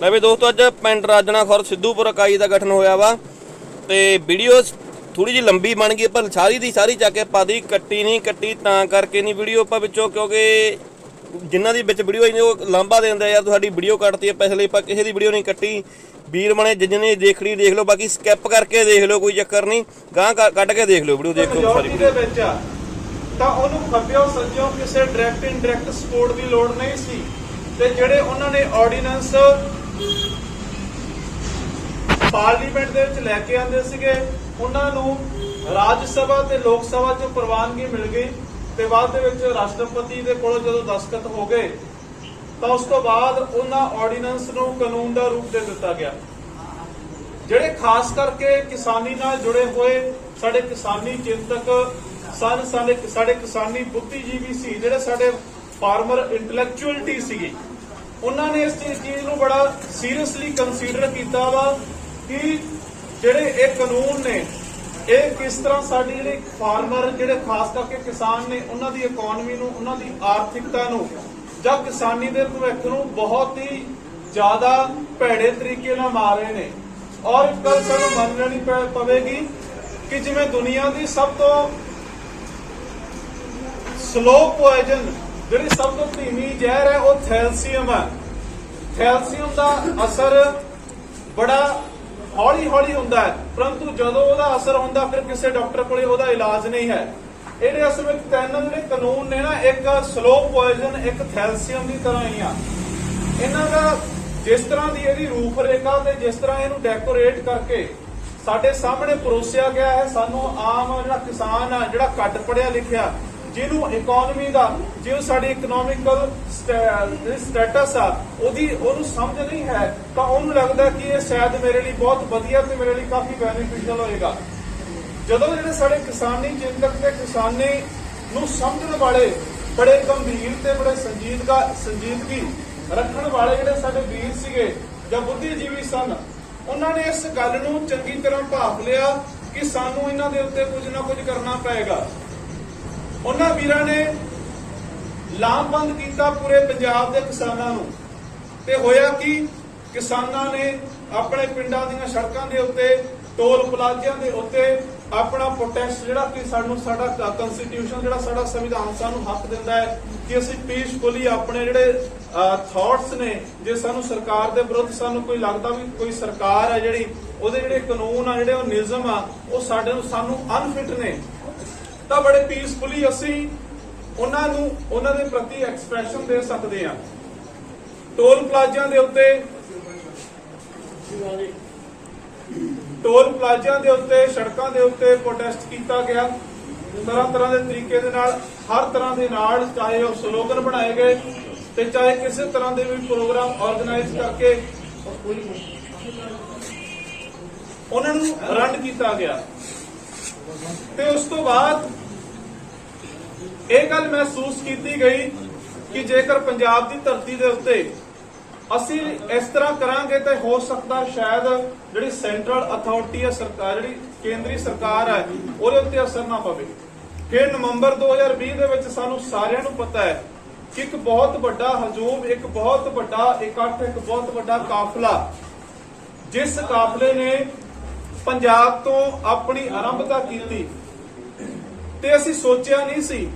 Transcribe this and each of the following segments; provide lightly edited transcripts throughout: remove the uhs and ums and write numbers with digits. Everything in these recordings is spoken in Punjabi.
मैं भी दोस्तों अज पिंड राजना खुर सिद्धूपुर इकाई का गठन होया वा ते वीडियो थोड़ी जी लंबी बन गई पर सारी दी सारी चाके पादी कट्टी नहीं कट्टी तां करके नहीं वीडियो आप विचों क्योंकि जिन्हां दी विच वीडियो आई वो लांभा देंदे यार तुहाडी वीडियो कट्टती है पैसे लिए पर किसी दी वीडियो नहीं कट्टी वीर बने जिन्हें देखनी देख लो बाकी स्किप करके देख लो कोई चक्कर नहीं गां कट के देख लो वीडियो देख लो सारी ਤਾਂ ਉਹਨੂੰ ਖੱਬਿਓ ਸੱਜਿਓ ਕਿਸੇ ਡਾਇਰੈਕਟ ਇਨਡਾਇਰੈਕਟ ਸਪੋਰਟ ਦੀ ਲੋੜ ਨਹੀਂ ਸੀ ਤੇ ਜਿਹੜੇ ਉਹਨਾਂ ਨੇ ਆਰਡੀਨੈਂਸ ਪਾਰਲੀਮੈਂਟ ਦੇ ਵਿੱਚ ਲੈ ਕੇ ਆਂਦੇ ਸੀਗੇ ਉਹਨਾਂ ਨੂੰ ਰਾਜ ਸਭਾ ਤੇ ਲੋਕ ਸਭਾ 'ਚ ਪ੍ਰਵਾਨਗੀ ਮਿਲ ਗਈ ਤੇ ਬਾਅਦ ਦੇ ਵਿੱਚ ਰਾਸ਼ਟਰਪਤੀ ਦੇ ਕੋਲ ਜਦੋਂ ਦਸਤਖਤ ਹੋ ਗਏ ਤਾਂ ਉਸ ਤੋਂ ਬਾਅਦ ਉਹਨਾਂ ਆਰਡੀਨੈਂਸ ਨੂੰ ਕਾਨੂੰਨ ਦਾ ਰੂਪ ਦੇ ਦਿੱਤਾ ਗਿਆ। ਜਿਹੜੇ ਖਾਸ ਕਰਕੇ ਕਿਸਾਨੀ ਨਾਲ ਜੁੜੇ ਹੋਏ ਸਾਡੇ ਕਿਸਾਨੀ ਚਿੰਤਕ ਸਾਡੇ ਕਿਸਾਨੀ ਬੁੱਧੀਜੀਵੀ ਸੀ ਜਿਹੜੇ ਸਾਡੇ ਫਾਰਮਰ ਇੰਟੈਲੈਕਚੁਅਲਿਟੀ ਸੀਗੀ ਉਹਨਾਂ ਨੇ ਇਸ ਚੀਜ਼ ਨੂੰ ਬੜਾ ਸੀਰੀਅਸਲੀ ਕੰਸੀਡਰ ਕੀਤਾ ਵਾ ਕਿ ਜਿਹੜੇ ਇਹ ਕਾਨੂੰਨ ਨੇ ਇਹ ਕਿਸ ਤਰ੍ਹਾਂ ਸਾਡੀ ਜਿਹੜੀ ਫਾਰਮਰ ਜਿਹੜੇ ਖਾਸ ਕਰਕੇ ਕਿਸਾਨ ਨੇ ਉਹਨਾਂ ਦੀ ਇਕਨੋਮੀ ਨੂੰ ਉਹਨਾਂ ਦੀ ਆਰਥਿਕਤਾ ਨੂੰ ਜਾਂ ਕਿਸਾਨੀ ਦੇ ਭਵਿੱਖ ਨੂੰ ਬਹੁਤ ਹੀ ਜ਼ਿਆਦਾ ਭੈੜੇ ਤਰੀਕੇ ਨਾਲ ਮਾਰ ਰਹੇ ਨੇ। ਔਰ ਇੱਕ ਗੱਲ ਸਾਨੂੰ ਮੰਨ ਲੈਣੀ ਪਵੇਗੀ ਕਿ ਜਿਵੇਂ ਦੁਨੀਆ ਦੀ ਸਭ ਤੋਂ ਸਲੋ ਪੋਇਜ਼ਨ ਜਿਹੜੀ ਸਭ ਤੋਂ ਧੀਮੀ ਜ਼ਹਿਰ ਹੈ ਉਹ ਥੈਲਸੀਅਮ ਹੈ। ਥੈਲਸੀਅਮ ਦਾ ਅਸਰ ਬੜਾ ਹੌਲੀ ਹੌਲੀ ਹੁੰਦਾ ਹੈ ਪਰੰਤੂ ਜਦੋਂ ਉਹਦਾ ਅਸਰ ਹੁੰਦਾ ਫਿਰ ਕਿਸੇ ਡਾਕਟਰ ਕੋਲੇ ਉਹਦਾ ਇਲਾਜ ਨਹੀਂ ਹੈ। ਇਹਦੇ ਅਸਲ ਵਿੱਚ ਤਿੰਨ ਜਿਹੜੇ ਕਾਨੂੰਨ ਨੇ ਨਾ ਇੱਕ ਸਲੋ ਪੋਇਜ਼ਨ ਇੱਕ ਥੈਲਸੀਅਮ ਦੀ ਤਰ੍ਹਾਂ ਹੀ ਆ। ਇਹਨਾਂ ਦਾ ਜਿਸ ਤਰ੍ਹਾਂ ਦੀ ਇਹਦੀ ਰੂਪ ਰੇਖਾ ਤੇ ਜਿਸ ਤਰ੍ਹਾਂ ਇਹਨੂੰ ਡੈਕੋਰੇਟ ਕਰਕੇ ਸਾਡੇ ਸਾਹਮਣੇ ਪਰੋਸਿਆ ਗਿਆ ਹੈ ਸਾਨੂੰ ਆਮ ਜਿਹੜਾ ਕਿਸਾਨ ਆ ਜਿਹੜਾ ਘੱਟ ਪੜਿਆ ਲਿਖਿਆ ਜਿਹਨੂੰ ਇਕਨੋਮੀ ਦਾ ਜਿਉਂ ਸਾਡੀ ਇਕਨੋਮਿਕਲ ਸਟੇਟਸ ਆ ਉਹਨੂੰ ਸਮਝ ਨਹੀਂ ਹੈ ਤਾਂ ਉਹਨੂੰ ਲੱਗਦਾ ਕਿ ਇਹ ਸ਼ਾਇਦ ਮੇਰੇ ਲਈ ਬਹੁਤ ਵਧੀਆ ਤੇ ਮੇਰੇ ਲਈ ਕਾਫੀ ਬੈਨੀਫੀਸ਼ੀਅਲ ਹੋਏਗਾ। ਜਦੋਂ ਜਿਹੜੇ ਸਾਡੇ ਕਿਸਾਨੀ ਚਿੰਤਕ ਤੇ ਕਿਸਾਨੀ ਨੂੰ ਸਮਝਣ ਵਾਲੇ ਬੜੇ ਗੰਭੀਰ ਤੇ ਬੜੇ ਸੰਜੀਦਗੀ ਰੱਖਣ ਵਾਲੇ ਜਿਹੜੇ ਸਾਡੇ ਵੀਰ ਸੀਗੇ ਜਾਂ ਬੁੱਧੀਜੀਵੀ ਸਨ ਉਹਨਾਂ ਨੇ ਇਸ ਗੱਲ ਨੂੰ ਚੰਗੀ ਤਰ੍ਹਾਂ ਭਾਂਪ ਲਿਆ ਕਿ ਸਾਨੂੰ ਇਹਨਾਂ ਦੇ ਉੱਤੇ ਕੁਝ ਨਾ ਕੁਝ ਕਰਨਾ ਪਏਗਾ। ਉਹਨਾਂ ਵੀਰਾਂ ਨੇ ਲਾਮਬੰਦ ਕੀਤਾ ਪੂਰੇ ਪੰਜਾਬ ਦੇ ਕਿਸਾਨਾਂ ਨੂੰ ਤੇ ਹੋਇਆ ਕਿ ਕਿਸਾਨਾਂ ਨੇ ਆਪਣੇ ਪਿੰਡਾਂ ਦੀਆਂ ਸੜਕਾਂ ਦੇ ਉੱਤੇ ਟੋਲ ਪਲਾਜ਼ਿਆਂ ਦੇ ਉੱਤੇ ਆਪਣਾ ਪ੍ਰੋਟੈਸਟ ਜਿਹੜਾ ਕਿ ਸਾਡਾ ਕਨਸਟੀਟਿਊਸ਼ਨ ਜਿਹੜਾ ਸਾਡਾ ਸੰਵਿਧਾਨ ਸਾਨੂੰ ਹੱਕ ਦਿੰਦਾ ਹੈ ਕਿ ਅਸੀਂ ਪੀਸਫੁਲੀ ਆਪਣੇ ਜਿਹੜੇ ਥਾਟਸ ਨੇ ਜੇ ਸਾਨੂੰ ਸਰਕਾਰ ਦੇ ਵਿਰੁੱਧ ਸਾਨੂੰ ਕੋਈ ਲੱਗਦਾ ਵੀ ਕੋਈ ਸਰਕਾਰ ਹੈ ਜਿਹੜੀ ਉਹਦੇ ਜਿਹੜੇ ਕਾਨੂੰਨ ਆ ਜਿਹੜੇ ਉਹ ਨਿਯਮ ਆ ਉਹ ਸਾਨੂੰ ਅਨਫਿਟ ਨੇ ਤਾਂ ਬੜੇ ਪੀਸਫੁਲੀ ਅਸੀਂ ਉਹਨਾਂ ਦੇ ਪ੍ਰਤੀ ਐਕਸਪ੍ਰੈਸ਼ਨ ਦੇ ਸਕਦੇ ਹਾਂ। ਟੋਲ ਪਲਾਜ਼ਿਆਂ ਦੇ ਉੱਤੇ ਸੜਕਾਂ ਦੇ ਉੱਤੇ ਪ੍ਰੋਟੈਸਟ ਕੀਤਾ ਗਿਆ ਤਰ੍ਹਾਂ ਦੇ ਤਰੀਕੇ ਦੇ ਨਾਲ ਹਰ ਤਰ੍ਹਾਂ ਦੇ ਨਾਲ ਚਾਹੇ ਉਹ ਸਲੋਗਨ ਬਣਾਏ ਗਏ ਤੇ ਚਾਹੇ ਕਿਸੇ ਤਰ੍ਹਾਂ ਦੇ ਵੀ ਪ੍ਰੋਗਰਾਮ ਆਰਗੇਨਾਈਜ਼ ਕਰਕੇ ਉਹਨਾਂ ਨੂੰ ਰਨ ਕੀਤਾ ਗਿਆ ਤੇ ਉਸ ਤੋਂ ਬਾਅਦ ਇਹ ਗੱਲ ਮਹਿਸੂਸ ਕੀਤੀ ਗਈ ਕਿ ਜੇਕਰ ਪੰਜਾਬ ਦੀ ਧਰਤੀ ਦੇ ਉੱਤੇ ਅਸੀਂ ਇਸ ਤਰ੍ਹਾਂ ਕਰਾਂਗੇ ਤਾਂ ਹੋ ਸਕਦਾ ਸ਼ਾਇਦ ਜਿਹੜੀ ਸੈਂਟਰਲ ਅਥਾਰਟੀ ਹੈ ਸਰਕਾਰ ਜਿਹੜੀ ਕੇਂਦਰੀ ਸਰਕਾਰ ਹੈ ਉਹਦੇ ਉੱਤੇ ਅਸਰ ਨਾ ਪਵੇ। ਫਿਰ ਨਵੰਬਰ 2020 ਦੇ ਵਿੱਚ ਸਾਨੂੰ ਸਾਰਿਆਂ ਨੂੰ ਪਤਾ ਹੈ ਕਿ ਇੱਕ ਬਹੁਤ ਵੱਡਾ ਹਜੂਮ ਇੱਕ ਬਹੁਤ ਵੱਡਾ ਇਕੱਠ ਇੱਕ ਬਹੁਤ ਵੱਡਾ ਕਾਫਲਾ ਜਿਸ ਕਾਫਲੇ ਨੇ ਪੰਜਾਬ ਤੋਂ ਆਪਣੀ ਆਰੰਭਤਾ ਕੀਤੀ ਤੇ ਅਸੀਂ ਸੋਚਿਆ ਨਹੀਂ ਸੀ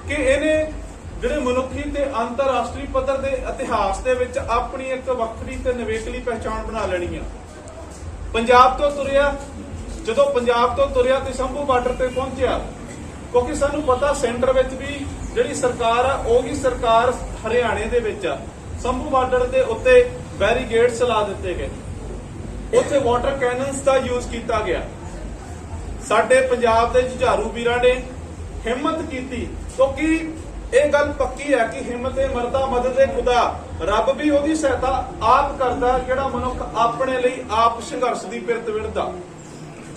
ਕਿ ਇਹਨੇ ਜਿਹੜੇ ਮਨੁੱਖੀ ਤੇ ਅੰਤਰਰਾਸ਼ਟਰੀ ਪੱਧਰ ਦੇ ਇਤਿਹਾਸ ਦੇ ਵਿੱਚ ਆਪਣੀ ਇੱਕ ਵੱਖਰੀ ਤੇ ਨਿਵੇਕਲੀ ਪਹਿਚਾਣ ਬਣਾ ਲੈਣੀ ਆ। ਪੰਜਾਬ ਤੋਂ ਤੁਰਿਆ ਤੇ ਸ਼ੰਭੂ ਬਾਰਡਰ ਤੇ ਪਹੁੰਚਿਆ ਕਿਉਂਕਿ ਸਾਨੂੰ ਪਤਾ ਸੈਂਟਰ ਵਿੱਚ ਵੀ ਜਿਹੜੀ ਸਰਕਾਰ ਆ ਉਹ ਵੀ ਸਰਕਾਰ ਹਰਿਆਣੇ ਦੇ ਵਿੱਚ ਆ। ਸ਼ੰਭੂ ਬਾਰਡਰ ਦੇ ਉੱਤੇ ਬੈਰੀਗੇਡਸ ਲਾ ਦਿੱਤੇ ਗਏ ਉੱਥੇ ਵਾਟਰ ਕੈਨਨਸ ਦਾ ਯੂਜ਼ ਕੀਤਾ ਗਿਆ। ਸਾਡੇ ਪੰਜਾਬ ਦੇ ਜੁਝਾਰੂ ਵੀਰਾਂ ਨੇ ਹਿੰਮਤ ਕੀਤੀ ਕਿਉਂਕਿ ਇਹ ਗੱਲ ਪੱਕੀ ਹੈ ਕਿ ਹਿੰਮਤੇ ਮਰਦਾ ਮਦਦੇ ਖੁਦਾ ਰੱਬ ਵੀ ਉਹਦੀ ਸਹਾਇਤਾ ਆਪ ਕਰਦਾ ਜਿਹੜਾ ਮਨੁੱਖ ਆਪਣੇ ਲਈ ਆਪ ਸੰਘਰਸ਼ ਦੀ ਪਿਰਤ ਵਿੜਦਾ।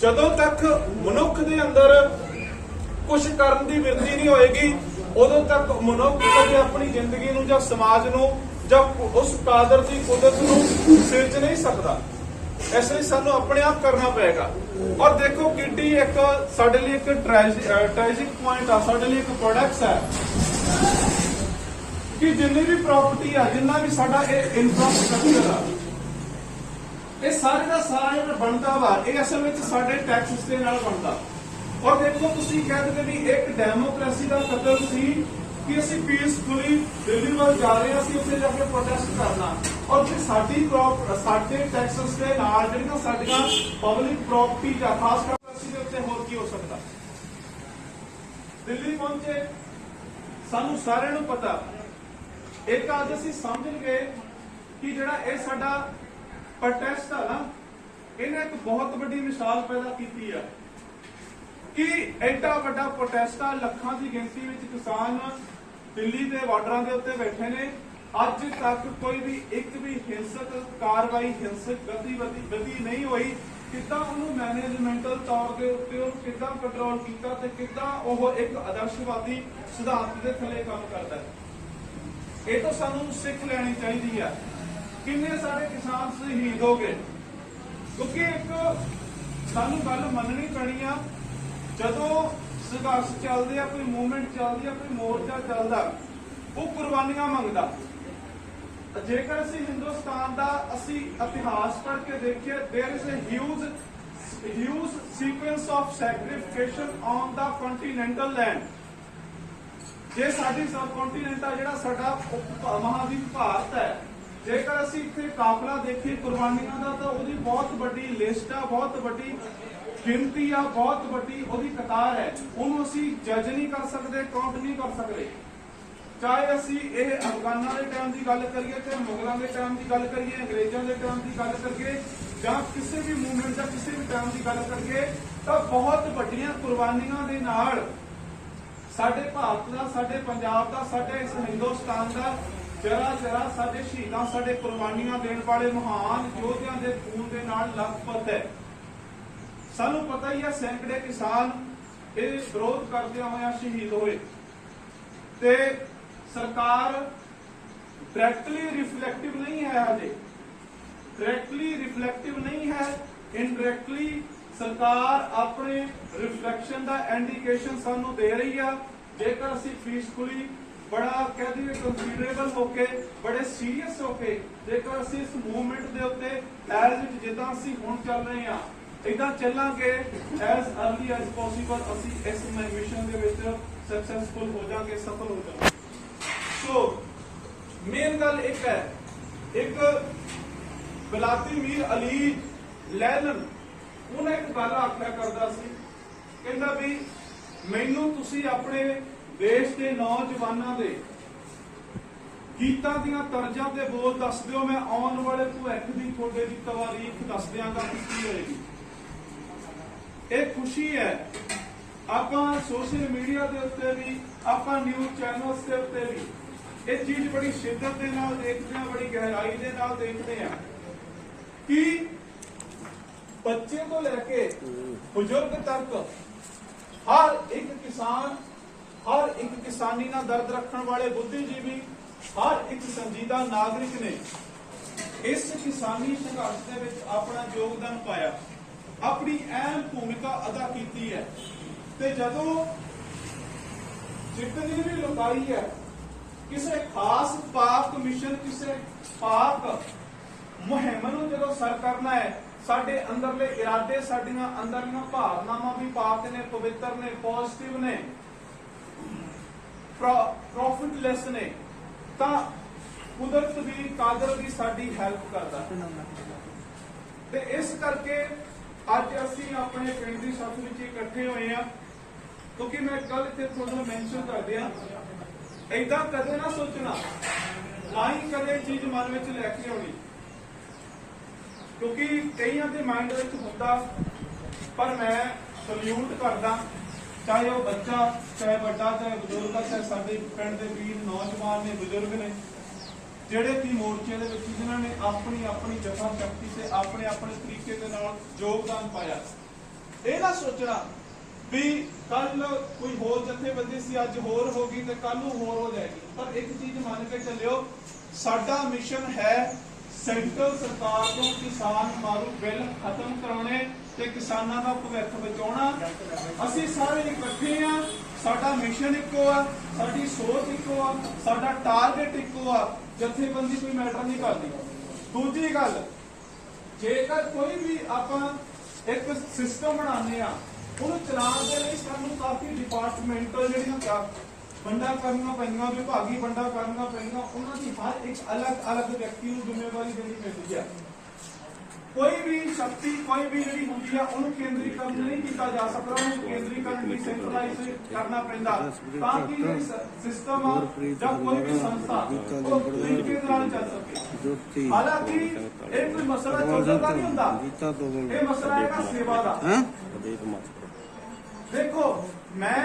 ਜਦੋਂ ਤੱਕ ਮਨੁੱਖ ਦੇ ਅੰਦਰ ਕੁਝ ਕਰਨ ਦੀ ਬਿਰਤੀ ਨਹੀਂ ਹੋਏਗੀ ਉਦੋਂ ਤੱਕ ਮਨੁੱਖ ਕਦੇ ਆਪਣੀ ਜ਼ਿੰਦਗੀ ਨੂੰ ਜਾਂ ਸਮਾਜ ਨੂੰ ਜਾਂ ਉਸ ਕਾਦਰ ਦੀ ਕੁਦਰਤ ਨੂੰ ਸਿਰਜ ਨਹੀਂ ਸਕਦਾ। ਇਸ ਲਈ ਸਾਨੂੰ ਆਪਣੇ ਆਪ ਕਰਨਾ ਪਏਗਾ। ਔਰ ਦੇਖੋ ਕਿੱਡੀ ਇੱਕ ਸਾਡੇ ਲਈ ਇੱਕ ਟ੍ਰੈਜਿਕ ਪੁਆਇੰਟ ਆ ਸਾਡੇ ਲਈ ਇੱਕ ਪ੍ਰੋਡਕਟਸ ਹੈ कि जिन्नी भी प्रॉपर्टी आ, जिन्ना भी साडा इंफ्रास्ट्रक्चर आ, ये सारे का सारा जो बनता वा, ये असल में साडे टैक्स के नाल बनता। और देखो तुसी कहते भी एक डेमोक्रेसी का कतल सी कि ਅਸੀਂ ਪੀਸਫੁਲੀ ਦਿੱਲੀ ਵੱਲ ਜਾ ਰਹੇ ਹਾਂ, ਅਸੀਂ ਉੱਥੇ ਜਾ ਕੇ ਪ੍ਰੋਟੈਸਟ ਕਰਨਾ, ਔਰ ਫਿਰ ਸਾਡੇ ਟੈਕਸਸ ਦੇ ਨਾਲ ਜਿਹੜੀਆਂ ਸਾਡੀਆਂ ਪਬਲਿਕ ਪ੍ਰਾਪਰਟੀ ਜਾਂ ਖਾਸ ਕਰਕੇ ਅਸੀਂ ਦੇ ਉੱਤੇ ਹੋਰ ਕੀ ਹੋ ਸਕਦਾ। ਦਿੱਲੀ ਪਹੁੰਚੇ, ਸਾਨੂੰ ਸਾਰਿਆਂ ਨੂੰ ਪਤਾ, ਇੱਕ ਅੱਜ ਅਸੀਂ ਸਮਝ ਗਏ ਕਿ ਜਿਹੜਾ ਇਹ ਸਾਡਾ ਪ੍ਰੋਟੈਸਟ ਆ ਨਾ, ਇਹਨੇ ਇੱਕ ਬਹੁਤ ਵੱਡੀ ਮਿਸਾਲ ਪੈਦਾ ਕੀਤੀ ਆ ਕਿ ਐਡਾ ਵੱਡਾ ਪ੍ਰੋਟੈਸਟ ਆ, ਲੱਖਾਂ ਦੀ ਗਿਣਤੀ ਵਿੱਚ ਕਿਸਾਨ ਦਿੱਲੀ ਦੇ ਬਾਰਡਰਾਂ ਦੇ ਉੱਤੇ ਬੈਠੇ ਨੇ। ਅੱਜ ਤੱਕ ਕੋਈ ਵੀ ਇੱਕ ਵੀ ਹਿੰਸਕ ਕਾਰਵਾਈ, ਹਿੰਸਕ ਗਤੀਵਿਧੀ ਨਹੀਂ ਹੋਈ। ਕਿੱਦਾਂ ਉਹਨੂੰ ਮੈਨੇਜਮੈਂਟਲ ਤੌਰ ਦੇ ਉੱਤੇ ਉਹ ਕਿੱਦਾਂ ਕੰਟਰੋਲ ਕੀਤਾ ਤੇ ਕਿੱਦਾਂ ਉਹ ਇੱਕ ਆਦਰਸ਼ਵਾਦੀ ਸਿਧਾਂਤ ਦੇ ਥੱਲੇ ਕੰਮ ਕਰਦਾ ਹੈ, ਇਹ ਤੋਂ ਸਾਨੂੰ ਸਿੱਖ ਲੈਣੀ ਚਾਹੀਦੀ ਆ। ਕਿੰਨੇ ਸਾਰੇ ਕਿਸਾਨ ਸ਼ਹੀਦ ਹੋ ਗਏ, ਕਿਉਂਕਿ ਇੱਕ ਸਾਨੂੰ ਗੱਲ ਮੰਨਣੀ ਪੈਣੀ ਆ, ਜਦੋਂ ਸੰਘਰਸ਼ ਚੱਲਦੇ ਆ, ਕੋਈ ਮੂਵਮੈਂਟ ਚੱਲਦੀ ਆ, ਕੋਈ ਮੋਰਚਾ ਚੱਲਦਾ, ਉਹ ਕੁਰਬਾਨੀਆਂ ਮੰਗਦਾ। ਜੇਕਰ ਅਸੀਂ ਹਿੰਦੁਸਤਾਨ ਦਾ ਅਸੀਂ ਇਤਿਹਾਸ ਪੜ੍ਹ ਕੇ ਦੇਖੀਏ, there is a huge sequence of sacrification on the continental land। ਜੇ ਸਾਡੀ ਸਬਕੌਂਟੀਨੈਂਟ ਆ, ਜਿਹੜਾ ਸਾਡਾ ਮਹਾਦੀਪ ਭਾਰਤ ਹੈ, ਜੇਕਰ ਅਸੀਂ ਇੱਥੇ ਕਾਫਲਾ ਦੇਖੀਏ ਕੁਰਬਾਨੀਆਂ ਦਾ, ਤਾਂ ਉਹਦੀ ਬਹੁਤ ਵੱਡੀ ਲਿਸਟ ਆ, ਬਹੁਤ ਵੱਡੀ ਗਿਣਤੀ ਆ, ਬਹੁਤ ਵੱਡੀ ਉਹਦੀ ਕਤਾਰ ਹੈ। ਉਹਨੂੰ ਅਸੀਂ ਜੱਜ ਨਹੀਂ ਕਰ ਸਕਦੇ, ਕਾਊਂਟ ਨਹੀਂ ਕਰ ਸਕਦੇ। ਚਾਹੇ ਅਸੀਂ ਇਹ ਅਫਗਾਨਾਂ ਦੇ ਟਾਈਮ ਦੀ ਗੱਲ ਕਰੀਏ, ਤੇ ਮੁਗਲਾਂ ਦੇ ਟਾਈਮ ਦੀ ਗੱਲ ਕਰੀਏ, ਅੰਗਰੇਜ਼ਾਂ ਦੇ ਟਾਈਮ ਦੀ ਗੱਲ ਕਰੀਏ, ਜਾਂ ਕਿਸੇ ਵੀ ਮੂਵਮੈਂਟ ਦਾ ਕਿਸੇ ਵੀ ਟਾਈਮ ਦੀ ਗੱਲ ਕਰੀਏ, ਤਾਂ ਬਹੁਤ ਵੱਡੀਆਂ ਕੁਰਬਾਨੀਆਂ ਦੇ ਨਾਲ ਸਾਡੇ ਭਾਰਤ ਦਾ, ਸਾਡੇ ਪੰਜਾਬ ਦਾ, ਸਾਡੇ ਇਸ ਹਿੰਦੁਸਤਾਨ ਦਾ ਜਰਾ ਸਾਡੇ ਸ਼ਹੀਦਾਂ, ਸਾਡੇ ਕੁਰਬਾਨੀਆਂ ਦੇਣ ਵਾਲੇ ਮਹਾਨ ਯੋਧਿਆਂ ਦੇ ਖੂਨ ਦੇ ਨਾਲ ਲਖਪਤ ਹੈ। ਸਾਨੂੰ ਪਤਾ ਹੀ ਹੈ ਸੈਂਕੜੇ ਕਿਸਾਨ ਇਹ ਵਿਰੋਧ ਕਰਦਿਆਂ ਹੋਇਆਂ ਸ਼ਹੀਦ ਹੋਏ, ਤੇ ਸਰਕਾਰ ਡਾਇਰੈਕਟਲੀ ਰਿਫਲੈਕਟਿਵ ਨਹੀਂ ਹੈ, ਹਜੇ ਡਾਇਰੈਕਟਲੀ ਰਿਫਲੈਕਟਿਵ ਨਹੀਂ ਹੈ, ਇਨਡਾਇਰੈਕਟਲੀ ਸਰਕਾਰ ਆਪਣੇ ਰਿਫਲੈਕਸ਼ਨ ਦਾ ਇੰਡੀਕੇਸ਼ਨ ਸਾਨੂੰ ਦੇ ਰਹੀ ਆ। ਜੇਕਰ ਅਸੀਂ ਪੀਸਫੁਲੀ ਬੜਾ ਕਹਿ ਦਈਏ ਕੰਸੀਡਰੇਬਲ ਹੋ ਕੇ, ਬੜੇ ਸੀਰੀਅਸ ਹੋ ਕੇ, ਜੇਕਰ ਅਸੀਂ ਇਸ ਮੂਵਮੈਂਟ ਦੇ ਉੱਤੇ ਐਜ਼ ਇਟ ਜਿੱਦਾਂ ਅਸੀਂ ਹੁਣ ਚੱਲ ਰਹੇ ਹਾਂ ਇਦਾਂ ਚੱਲਾਂਗੇ, ਐਜ਼ अर्ਲੀ ਐਜ਼ ਪੋਸੀਬਲ ਅਸੀਂ ਇਸ ਮਿਸ਼ਨ ਦੇ ਵਿੱਚ ਸਕਸੈਸਫੁਲ ਹੋ ਜਾਵਾਂਗੇ, ਸਫਲ ਹੋ ਜਾਵਾਂਗੇ। ਸੋ ਮੇਨ ਗੱਲ ਇੱਕ ਹੈ, ਇੱਕ ਵਲਾਦੀਮੀਰ ਅਲੀ ਲੈਨਨ ਉਹਨੇ ਇੱਕ ਗੱਲ ਆਖਿਆ ਕਰਦਾ ਸੀ, ਕਹਿੰਦਾ ਵੀ ਮੈਨੂੰ ਤੁਸੀਂ ਆਪਣੇ ਦੇਸ਼ ਦੇ ਨੌਜਵਾਨਾਂ ਦੇ ਗੀਤਾਂ ਦੀਆਂ ਤਰਜ਼ਾਂ ਤੇ ਬੋਲ ਦੱਸ ਦਿਓ, ਮੈਂ ਆਉਣ ਵਾਲੇ ਭਵਿੱਖ ਦੀ ਤੁਹਾਡੇ ਦੀ ਤਵਾਰੀਖ ਦੱਸ ਦਿਆਂਗਾ ਕੀ ਹੋਏਗੀ। ਇਹ ਖੁਸ਼ੀ ਹੈ, ਆਪਾਂ ਸੋਸ਼ਲ ਮੀਡੀਆ ਦੇ ਉੱਤੇ ਵੀ, ਆਪਾਂ ਨਿਊਜ਼ ਚੈਨਲਸ ਦੇ ਉੱਤੇ ਵੀ ਇਹ ਚੀਜ਼ ਬੜੀ ਸ਼ਿੱਦਤ ਦੇ ਨਾਲ ਦੇਖਦੇ ਹਾਂ, ਬੜੀ ਗਹਿਰਾਈ ਦੇ ਨਾਲ ਦੇਖਦੇ ਹਾਂ ਕਿ ਬੱਚੇ ਤੋਂ ਲੈ ਕੇ ਬਜ਼ੁਰਗ ਤੱਕ ਹਰ ਇੱਕ ਕਿਸਾਨ, ਹਰ ਇੱਕ ਕਿਸਾਨੀ ਨਾਲ ਦਰਦ ਰੱਖਣ ਵਾਲੇ ਬੁੱਧੀਜੀਵੀ, ਹਰ ਇੱਕ ਸੰਜੀਦਾ ਨਾਗਰਿਕ ਨੇ ਇਸ ਕਿਸਾਨੀ ਸੰਘਰਸ਼ ਦੇ ਵਿੱਚ ਆਪਣਾ ਯੋਗਦਾਨ ਪਾਇਆ, ਆਪਣੀ ਅਹਿਮ ਭੂਮਿਕਾ ਅਦਾ ਕੀਤੀ ਹੈ। ਤੇ ਜਦੋਂ ਜਿੱਤਨੀ ਵੀ ਲੁਕਾਈ ਹੈ, ਕਿਸੇ ਖਾਸ ਪਾਕ ਮਿਸ਼ਨ, ਕਿਸੇ ਪਾਕ ਮੁਹਿੰਮ ਨੂੰ ਜਦੋਂ ਸਰ ਕਰਨਾ ਹੈ, ਸਾਡੇ ਅੰਦਰਲੇ ਇਰਾਦੇ, ਸਾਡੀਆਂ ਅੰਦਰਲੀਆਂ ਭਾਵਨਾਵਾਂ ਵੀ ਪਾਕ ਨੇ, ਪਵਿੱਤਰ ਨੇ, ਪੋਜ਼ਿਟਿਵ ਨੇ, ਪ੍ਰੋਫਿਟਲੈਸ ਨੇ, ਤਾਂ ਕੁਦਰਤ ਵੀ, ਕਾਦਰ ਵੀ ਸਾਡੀ ਹੈਲਪ ਕਰਦਾ। ਤੇ ਇਸ ਕਰਕੇ ਅੱਜ ਅਸੀਂ ਆਪਣੇ ਪਿੰਡ ਦੀ ਸੱਥ ਵਿੱਚ ਇਕੱਠੇ ਹੋਏ ਆ, ਕਿਉਂਕਿ ਮੈਂ ਕੱਲ ਇੱਥੇ ਤੁਹਾਨੂੰ ਮੈਂਸ਼ਨ ਕਰ ਦਿਆਂ, ਏਦਾਂ ਕਦੇ ਨਾ ਸੋਚਣਾ, ਨਾ ਹੀ ਕਦੇ ਚੀਜ਼ ਮਨ ਵਿੱਚ ਲੈ ਕੇ ਆਉਣੀ, ਕਿਉਂਕਿ ਕਈਆਂ ਦੇ ਮਾਈਂਡ ਵਿੱਚ ਹੁੰਦਾ। ਪਰ ਮੈਂ ਸਲੂਟ ਕਰਦਾ, ਚਾਹੇ ਉਹ ਬੱਚਾ, ਚਾਹੇ ਵੱਡਾ, ਚਾਹੇ ਬਜ਼ੁਰਗ, ਚਾਹੇ ਸਾਡੇ ਪਿੰਡ ਦੇ ਵੀਰ ਨੌਜਵਾਨ ਨੇ, ਬਜ਼ੁਰਗ ਨੇ, ਜਿਹੜੇ ਕਿ ਮੋਰਚੇ ਦੇ ਵਿੱਚ ਜਿਨ੍ਹਾਂ ਨੇ ਆਪਣੀ ਆਪਣੀ ਜਥਾ ਸ਼ਕਤੀ ਤੇ ਆਪਣੇ ਆਪਣੇ ਤਰੀਕੇ ਦੇ ਨਾਲ ਯੋਗਦਾਨ ਪਾਇਆ। ਇਹ ਨਾ ਸੋਚਣਾ ਵੀ ਕੱਲ ਕੋਈ ਹੋਰ ਜਥੇਬੰਦੀ ਸੀ, ਅੱਜ ਹੋਰ ਹੋ ਗਈ ਤੇ ਕੱਲ ਨੂੰ ਹੋਰ ਹੋ ਜਾਏਗੀ। ਪਰ ਇੱਕ ਚੀਜ਼ ਮੰਨ ਕੇ ਚੱਲਿਓ, ਸਾਡਾ ਮਿਸ਼ਨ ਹੈ ਸੈਂਟਰਲ ਸਰਕਾਰ ਤੋਂ ਕਿਸਾਨ ਮਾਰੂ ਬਿੱਲ ਖਤਮ ਕਰਾਉਣੇ ਤੇ ਕਿਸਾਨਾਂ ਦਾ ਭਵਿੱਖ ਬਚਾਉਣਾ। ਅਸੀਂ ਸਾਰੇ ਇਕੱਠੇ ਆ, ਸਾਡਾ ਮਿਸ਼ਨ ਇੱਕੋ ਆ, ਸਾਡੀ ਸੋਚ ਇੱਕੋ ਆ, ਸਾਡਾ ਟਾਰਗੇਟ ਇੱਕੋ ਆ। ਜਥੇਬੰਦੀ ਕੋਈ ਮੈਟਰ ਨਹੀਂ ਕਰਦੀ। ਦੂਜੀ ਗੱਲ, ਜੇਕਰ ਕੋਈ ਵੀ ਆਪਾਂ ਇੱਕ ਸਿਸਟਮ ਬਣਾਉਂਦੇ ਆ, ਉਹਨੂੰ ਚਲਾਉਣ ਦੇ ਲਈ ਸਾਨੂੰ ਕਾਫੀ ਡਿਪਾਰਟਮੈਂਟਲ ਜਿਹੜੀਆਂ ਵੰਡਾ ਕਰਨੀਆਂ ਪੈਂਦੀਆਂ, ਵਿਭਾਗੀ ਵੰਡਾ ਕਰਨੀਆਂ ਪੈਂਦੀਆਂ, ਉਹਨਾਂ ਦੀ ਹਰ ਇੱਕ ਅਲੱਗ-ਅਲੱਗ ਵਿਅਕਤੀ ਨੂੰ ਜ਼ਿੰਮੇਵਾਰੀ ਦੇਣੀ ਪੈਂਦੀ ਹੈ। ਕੋਈ ਵੀ ਸ਼ਕਤੀ, ਕੋਈ ਵੀ ਜਿਹੜੀ ਹੁੰਦੀ ਆ, ਉਹਨੂੰ ਕੇਂਦਰੀਕਰਨ ਨਹੀਂ ਕੀਤਾ ਜਾ ਸਕਦਾ, ਉਹਨੂੰ ਕੇਂਦਰੀਕਰਨ ਡਿਸੈਂਟਰਲਾਈਜ਼ ਕਰਨਾ ਪੈਂਦਾ, ਤਾਂ ਕਿ ਜਿਹੜੀ ਸਿਸਟਮ ਆ ਜਾਂ ਕੋਈ ਵੀ ਸੰਸਥਾ ਉਹ ਤਰੀਕੇ ਨਾਲ ਚੱਲ ਸਕੇ। ਹਾਲਾਂਕਿ ਇਹ ਕੋਈ ਮਸਲਾ ਚੌਧਰ ਦਾ ਨਹੀਂ ਹੁੰਦਾ, ਇਹ ਮਸਲਾ ਹੈਗਾ ਸੇਵਾ ਦਾ। ਦੇਖੋ, ਮੈਂ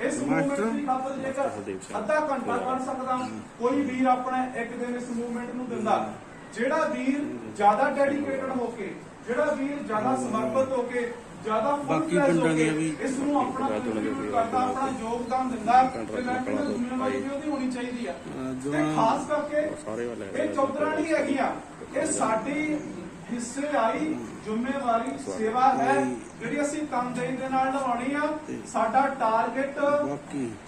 ਇਸ ਮੂਵਮੈਂਟ ਦੀ ਖਾਤਰ ਜੇਕਰ ਅੱਧਾ ਘੰਟਾ ਕੱਢ ਸਕਦਾ, ਕੋਈ ਵੀਰ ਆਪਣਾ ਇੱਕ ਦਿਨ ਇਸ ਮੂਵਮੈਂਟ ਨੂੰ ਦਿੰਦਾ, ਜਿਹੜਾ ਵੀਰ ਜ਼ਿਆਦਾ ਡੈਡੀਕੇਟਡ ਹੋ ਕੇ, ਜਿਹੜਾ ਵੀਰ ਜ਼ਿਆਦਾ ਸਮਰਪਿਤ ਹੋ ਕੇ, ਜ਼ਿਆਦਾ ਬਾਕੀ ਪਿੰਡਾਂ ਦੀਆਂ ਵੀ ਇਸ ਨੂੰ ਆਪਣਾ ਕਰਦਾ, ਆਪਣਾ ਯੋਗਦਾਨ ਦਿੰਦਾ, ਤੇ ਮੈਂ ਕਹਿੰਦਾ ਜ਼ਿੰਮੇਵਾਰੀ ਵੀ ਉਹਦੀ ਹੋਣੀ ਚਾਹੀਦੀ ਆ। ਤੇ ਖਾਸ ਕਰਕੇ ਇਹ ਚੌਧਰਾਂ ਨਹੀਂ ਹੈਗੀਆਂ, ਇਹ ਸਾਡੀ ਹਿੱਸੇ ਆਈ ਜ਼ਿੰਮੇਵਾਰੀ ਸੇਵਾ ਹੈ, ਜਿਹੜੀ ਅਸੀਂ ਤਨਦੇਹੀ ਦੇ ਨਾਲ ਨਿਭਾਉਣੀ ਆ। ਸਾਡਾ ਟਾਰਗੇਟ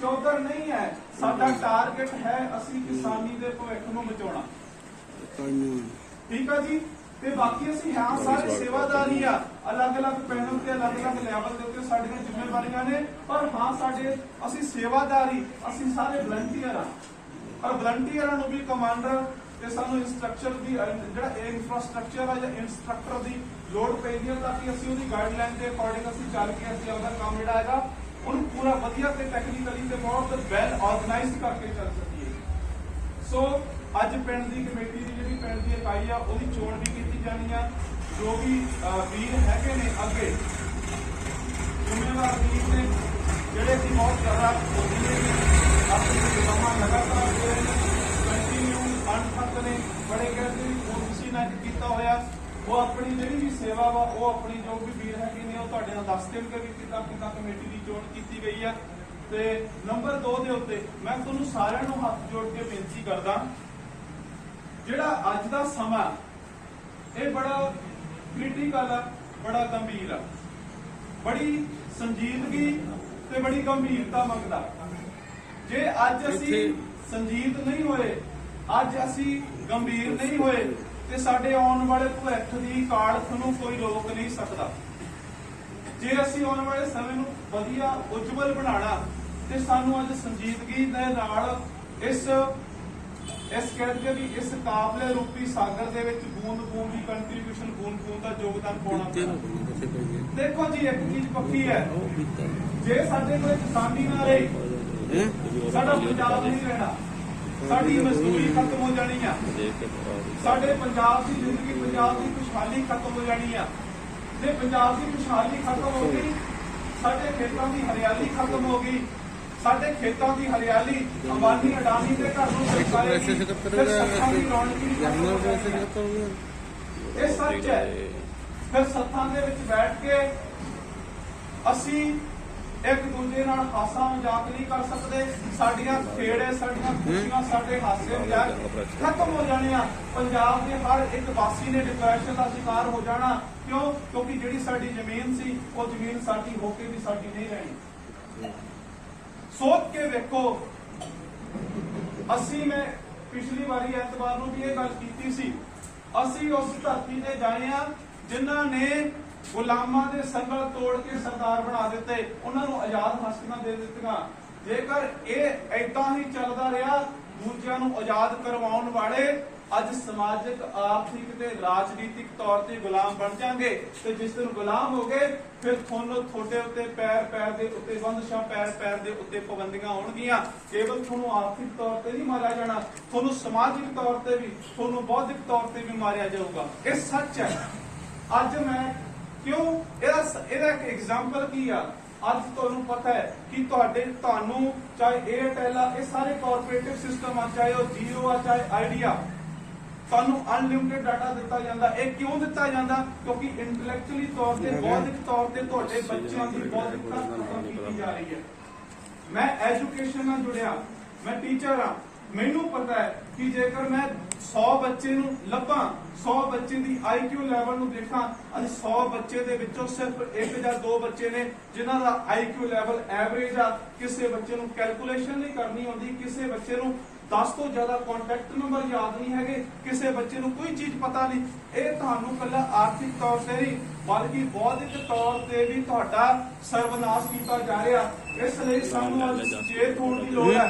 ਚੌਧਰ ਨਹੀਂ ਹੈ, ਸਾਡਾ ਟਾਰਗੇਟ ਹੈ ਅਸੀਂ ਕਿਸਾਨੀ ਦੇ ਭਵਿੱਖ ਨੂੰ ਬਚਾਉਣਾ। ਠੀਕ ਆ ਜੀ। ਤੇ ਬਾਕੀ ਅਸੀਂ ਹਾਂ ਸਾਰੇ ਸੇਵਾਦਾਰੀ ਆ, ਅਲੱਗ-ਅਲੱਗ ਪੈਨਲ ਤੇ ਅਲੱਗ-ਅਲੱਗ ਲੈਵਲ ਦੇ ਉੱਤੇ ਸਾਡੀਆਂ ਜ਼ਿੰਮੇਵਾਰੀਆਂ ਨੇ, ਪਰ ਹਾਂ ਸਾਡੇ ਅਸੀਂ ਸੇਵਾਦਾਰੀ, ਅਸੀਂ ਸਾਰੇ ਵਲੰਟੀਅਰ ਆ। ਪਰ ਵਲੰਟੀਅਰਾਂ ਨੂੰ ਵੀ ਕਮਾਂਡਰ ਤੇ ਸਾਨੂੰ ਇੰਸਟਰਕਚਰ ਦੀ ਜਿਹੜਾ ਇਨਫਰਾਸਟ੍ਰਕਚਰ ਆ ਜਾਂ ਇੰਸਟਰਕਟਰ ਦੀ ਲੋੜ ਪੈਂਦੀ ਹੈ, ਤਾਂ ਕਿ ਅਸੀਂ ਉਹਦੀ ਗਾਈਡਲਾਈਨ ਦੇ ਅਕੋਰਡਿੰਗ ਅਸੀਂ ਚੱਲ ਕੇ ਅਸੀਂ ਆਪਦਾ ਕੰਮ ਜਿਹੜਾ ਹੈਗਾ ਉਹਨੂੰ ਪੂਰਾ ਵਧੀਆ ਤੇ ਟੈਕਨੀਕਲੀ ਤੇ ਬਹੁਤ ਵੈਲ ਆਰਗੇਨਾਈਜ਼ਡ ਕਰਕੇ ਚੱਲ ਸਕੀਏ। ਸੋ ਅੱਜ ਪਿੰਡ ਦੀ ਕਮੇਟੀ ਦੀ ਜਿਹੜੀ ਪਿੰਡ ਦੀ ਇਕਾਈ ਆ, ਉਹਦੀ ਚੋਣ ਵੀ ਕੀਤੀ ਜਾਣੀ ਆ। ਜੋ ਵੀ ਵੀਰ ਹੈਗੇ ਨੇ ਅੱਗੇ ਜ਼ਿੰਮੇਵਾਰ ਵੀਰ ਨੇ, ਜਿਹੜੇ ਕਿ ਬਹੁਤ ਜ਼ਿਆਦਾ ਆਪਣੀ ਸੇਵਾਵਾਂ ਲਗਾਤਾਰ ਦੇ ਰਹੇ ਨੇ, ਕੰਟੀਨਿਊ ਅਣਥੱਕ ਨੇ, ਬੜੇ ਕਹਿੰਦੇ ਕੋਸ਼ਿਸ਼ ਨਾਲ ਕੀਤਾ ਹੋਇਆ, ਉਹ ਆਪਣੀ ਜਿਹੜੀ ਵੀ ਸੇਵਾ ਵਾ ਉਹ ਆਪਣੀ ਜੋ ਵੀ ਵੀਰ ਹੈਗੇ ਨੇ ਉਹ ਤੁਹਾਡੇ ਨਾਲ ਦੱਸ ਦੇਣਗੇ ਵੀ ਕਿੱਦਾਂ ਕਮੇਟੀ ਦੀ ਚੋਣ ਕੀਤੀ ਗਈ ਆ। ਤੇ ਨੰਬਰ 2 ਦੇ ਉੱਤੇ ਮੈਂ ਤੁਹਾਨੂੰ ਸਾਰਿਆਂ ਨੂੰ ਹੱਥ ਜੋੜ ਕੇ ਬੇਨਤੀ ਕਰਦਾ, ਜਿਹੜਾ ਅੱਜ ਦਾ ਸਮਾਂ ਇਹ ਬੜਾ ਕ੍ਰਿਟੀਕਲ ਆ, ਬੜਾ ਗੰਭੀਰ ਆ, ਬੜੀ ਸੰਜੀਦਗੀ ਤੇ ਬੜੀ ਗੰਭੀਰਤਾ ਮੰਗਦਾ। ਜੇ ਅੱਜ ਅਸੀਂ ਸੰਜੀਦ ਨਹੀਂ ਹੋਏ, ਅੱਜ ਅਸੀਂ ਗੰਭੀਰ ਨਹੀਂ ਹੋਏ, ਤੇ ਸਾਡੇ ਆਉਣ ਵਾਲੇ ਭਵਿੱਖ ਦੀ ਕਾਲਖ ਨੂੰ ਕੋਈ ਰੋਕ ਨਹੀਂ ਸਕਦਾ। ਜੇ ਅਸੀਂ ਆਉਣ ਵਾਲੇ ਸਮੇਂ ਨੂੰ ਵਧੀਆ ਉਜਵਲ ਬਣਾਉਣਾ, ਤੇ ਸਾਨੂੰ ਅੱਜ ਸੰਜੀਦਗੀ ਦੇ ਨਾਲ ਇਸ ਕਹਿੰਦੇ ਵੀ ਇਸ ਕਾਬਲੇ ਰੂਪੀ ਸਾਗਰ ਦੇ ਵਿੱਚ ਬੂੰਦ ਬੂੰਦ ਦੀ ਕੰਟਰੀਬਿਊਸ਼ਨ, ਬੂੰਦ ਬੂੰਦ ਦਾ ਯੋਗਦਾਨ ਪਾਉਣਾ ਪੈਣਾ। ਦੇਖੋ ਜੀ, ਇੱਕ ਚੀਜ਼ ਪੱਕੀ ਹੈ, ਜੇ ਸਾਡੇ ਕੋਲ ਕਿਸਾਨੀ ਨਾ ਰਹੀ, ਸਾਡਾ ਪੰਜਾਬ ਨਹੀਂ ਰਹਿਣਾ, ਸਾਡੀ ਮਜ਼ਦੂਰੀ ਖਤਮ ਹੋ ਜਾਣੀ ਆ, ਸਾਡੇ ਪੰਜਾਬ ਦੀ ਜ਼ਿੰਦਗੀ, ਪੰਜਾਬ ਦੀ ਖੁਸ਼ਹਾਲੀ ਖਤਮ ਹੋ ਜਾਣੀ ਆ। ਜੇ ਪੰਜਾਬ ਦੀ ਖੁਸ਼ਹਾਲੀ ਖਤਮ ਹੋ ਗਈ, ਸਾਡੇ ਖੇਤਾਂ ਦੀ ਹਰਿਆਲੀ ਖਤਮ ਹੋ ਗਈ, ਸਾਡੇ ਖੇਤਾਂ ਦੀ ਹਰਿਆਲੀ ਅੰਬਾਨੀ ਅਡਾਨੀ ਦੇ ਘਰ ਨੂੰ ਸਰਕਾਰੀ ਸੱਥਾਂ ਦੀ ਰੌਣਕ ਇਹ ਸੱਚ ਹੈ। ਫਿਰ ਸੱਥਾਂ ਦੇ ਵਿੱਚ ਬੈਠ ਕੇ ਅਸੀਂ ਇੱਕ ਦੂਜੇ ਨਾਲ ਹਾਸਾ ਮਜ਼ਾਕ ਨਹੀਂ ਕਰ ਸਕਦੇ, ਸਾਡੀਆਂ ਖੇੜੇ, ਸਾਡੀਆਂ ਖੁਸ਼ੀਆਂ, ਸਾਡੇ ਹਾਸੇ ਮਜ਼ਾਕ ਖਤਮ ਹੋ ਜਾਣੇ ਆ। ਪੰਜਾਬ ਦੇ ਹਰ ਇੱਕ ਵਾਸੀ ਨੇ ਡਿਪਰੈਸ਼ਨ ਦਾ ਸ਼ਿਕਾਰ ਹੋ ਜਾਣਾ। ਕਿਉਂ? ਕਿਉਂਕਿ ਜਿਹੜੀ ਸਾਡੀ ਜ਼ਮੀਨ ਸੀ, ਉਹ ਜ਼ਮੀਨ ਸਾਡੀ ਹੋ ਕੇ ਵੀ ਸਾਡੀ ਨਹੀਂ ਰਹਿਣੀ। ਸੋਚ ਕੇ ਵੇਖੋ, ਮੈਂ ਪਿਛਲੀ ਵਾਰੀ ਐਤਵਾਰ ਨੂੰ ਵੀ ਇਹ ਗੱਲ ਕੀਤੀ ਸੀ, ਅਸੀਂ ਉਸ ਧਰਤੀ ਤੇ ਜਾਏ ਆ ਜਿਨ੍ਹਾਂ ਨੇ ਗੁਲਾਮਾਂ ਦੇ ਸੰਗਲ ਤੋੜ ਕੇ ਸਰਦਾਰ ਬਣਾ ਦਿੱਤੇ, ਉਹਨਾਂ ਨੂੰ ਆਜ਼ਾਦ ਹਸਤੀਆਂ ਦੇ ਦਿੱਤੀਆਂ। ਜੇਕਰ ਇਹ ਏਦਾਂ ਹੀ ਚੱਲਦਾ ਰਿਹਾ, ਦੂਜਿਆਂ ਨੂੰ ਆਜ਼ਾਦ ਕਰਵਾਉਣ ਵਾਲੇ ਅੱਜ ਸਮਾਜਿਕ, ਆਰਥਿਕ ਤੇ ਰਾਜਨੀਤਿਕ ਤੌਰ ਤੇ ਗੁਲਾਮ ਬਣ ਜਾਣਗੇ। ਤੇ ਜਿਸ ਦਿਨ ਗੁਲਾਮ ਹੋ ਗਏ, ਫਿਰ ਤੁਹਾਨੂੰ ਤੁਹਾਡੇ ਉੱਤੇ ਪੈਰ ਦੇ ਉੱਤੇ ਬੰਦਸ਼ਾਂ, ਪੈਰ ਦੇ ਉੱਤੇ ਪਾਬੰਦੀਆਂ ਆਉਣਗੀਆਂ। ਕੇਵਲ ਤੁਹਾਨੂੰ ਆਰਥਿਕ ਤੌਰ ਤੇ ਨਹੀਂ ਮਾਰਿਆ ਜਾਣਾ, ਤੁਹਾਨੂੰ ਸਮਾਜਿਕ ਤੌਰ ਤੇ ਵੀ, ਤੁਹਾਨੂੰ ਬੌਧਿਕ ਤੌਰ ਤੇ ਵੀ ਮਾਰਿਆ ਜਾਊਗਾ। ਇਹ ਸੱਚ ਹੈ। ਅੱਜ ਮੈਂ ਕਿਉਂ ਇਹਦਾ ਇੱਕ ਐਗਜ਼ਾਮਪਲ ਕੀ ਆ, ਅੱਜ ਤੁਹਾਨੂੰ ਪਤਾ ਹੈ ਕਿ ਤੁਹਾਨੂੰ ਚਾਹੇ ਏਅਰਟੈਲ ਆ, ਇਹ ਸਾਰੇ ਕਾਰਪੋਰੇਟਿਵ ਸਿਸਟਮ ਆ, ਚਾਹੇ ਉਹ ਜੀਓ ਆ, ਚਾਹੇ ਆਈਡੀਆ, ਤੁਹਾਨੂੰ ਅਨਲਿਮਿਟਿਡ ਡਾਟਾ ਦਿੱਤਾ ਜਾਂਦਾ। ਇਹ ਕਿਉਂ ਦਿੱਤਾ ਜਾਂਦਾ? ਕਿਉਂਕਿ ਇੰਟੈਲੈਕਚੁਅਲੀ ਤੌਰ ਤੇ, ਬੌਧਿਕ ਤੌਰ ਤੇ ਤੁਹਾਡੇ ਬੱਚਿਆਂ ਦੀ ਬੌਧਿਕਤਾ ਖਤਮ ਕੀਤੀ ਜਾ ਰਹੀ ਹੈ। ਮੈਂ ਐਜੂਕੇਸ਼ਨ ਨਾਲ ਜੁੜਿਆ, ਮੈਂ ਟੀਚਰ ਆ, ਮੈਨੂੰ ਪਤਾ ਹੈ ਕਿ ਜੇਕਰ ਮੈਂ 100 ਬੱਚੇ ਨੂੰ ਲੱਭਾਂ, 100 ਬੱਚੇ ਦੀ IQ ਲੈਵਲ ਨੂੰ ਦੇਖਾਂ, ਅੱਜ 100 ਬੱਚੇ ਦੇ ਵਿੱਚੋਂ ਸਿਰਫ 1 ਜਾਂ 2 ਬੱਚੇ ਨੇ ਜਿਨ੍ਹਾਂ ਦਾ IQ ਲੈਵਲ ਐਵਰੇਜ ਆ। ਕਿਸੇ ਬੱਚੇ ਨੂੰ ਕੈਲਕੂਲੇਸ਼ਨ ਨਹੀਂ ਕਰਨੀ ਆਉਂਦੀ, ਕਿਸੇ ਬੱਚੇ ਨੂੰ 10 ਤੋਂ ਜ਼ਿਆਦਾ ਕੰਟੈਕਟ ਨੰਬਰ ਯਾਦ ਨਹੀਂ ਹੈਗੇ, ਕਿਸੇ ਬੱਚੇ ਨੂੰ ਕੋਈ ਚੀਜ਼ ਪਤਾ ਨਹੀਂ। ਇਹ ਤੁਹਾਨੂੰ ਕੱਲਾ ਆਰਥਿਕ ਤੌਰ ਤੇ ਨਹੀਂ ਬਲਕਿ ਬੌਧਿਕ ਤੌਰ ਤੇ ਵੀ ਤੁਹਾਡਾ ਸਰਵਨਾਸ਼ ਕੀਤਾ ਜਾ ਰਿਹਾ। ਇਸ ਲਈ ਸਾਨੂੰ ਅੱਜ ਸੁਚੇਤ ਹੋਣ ਦੀ ਲੋੜ ਹੈ।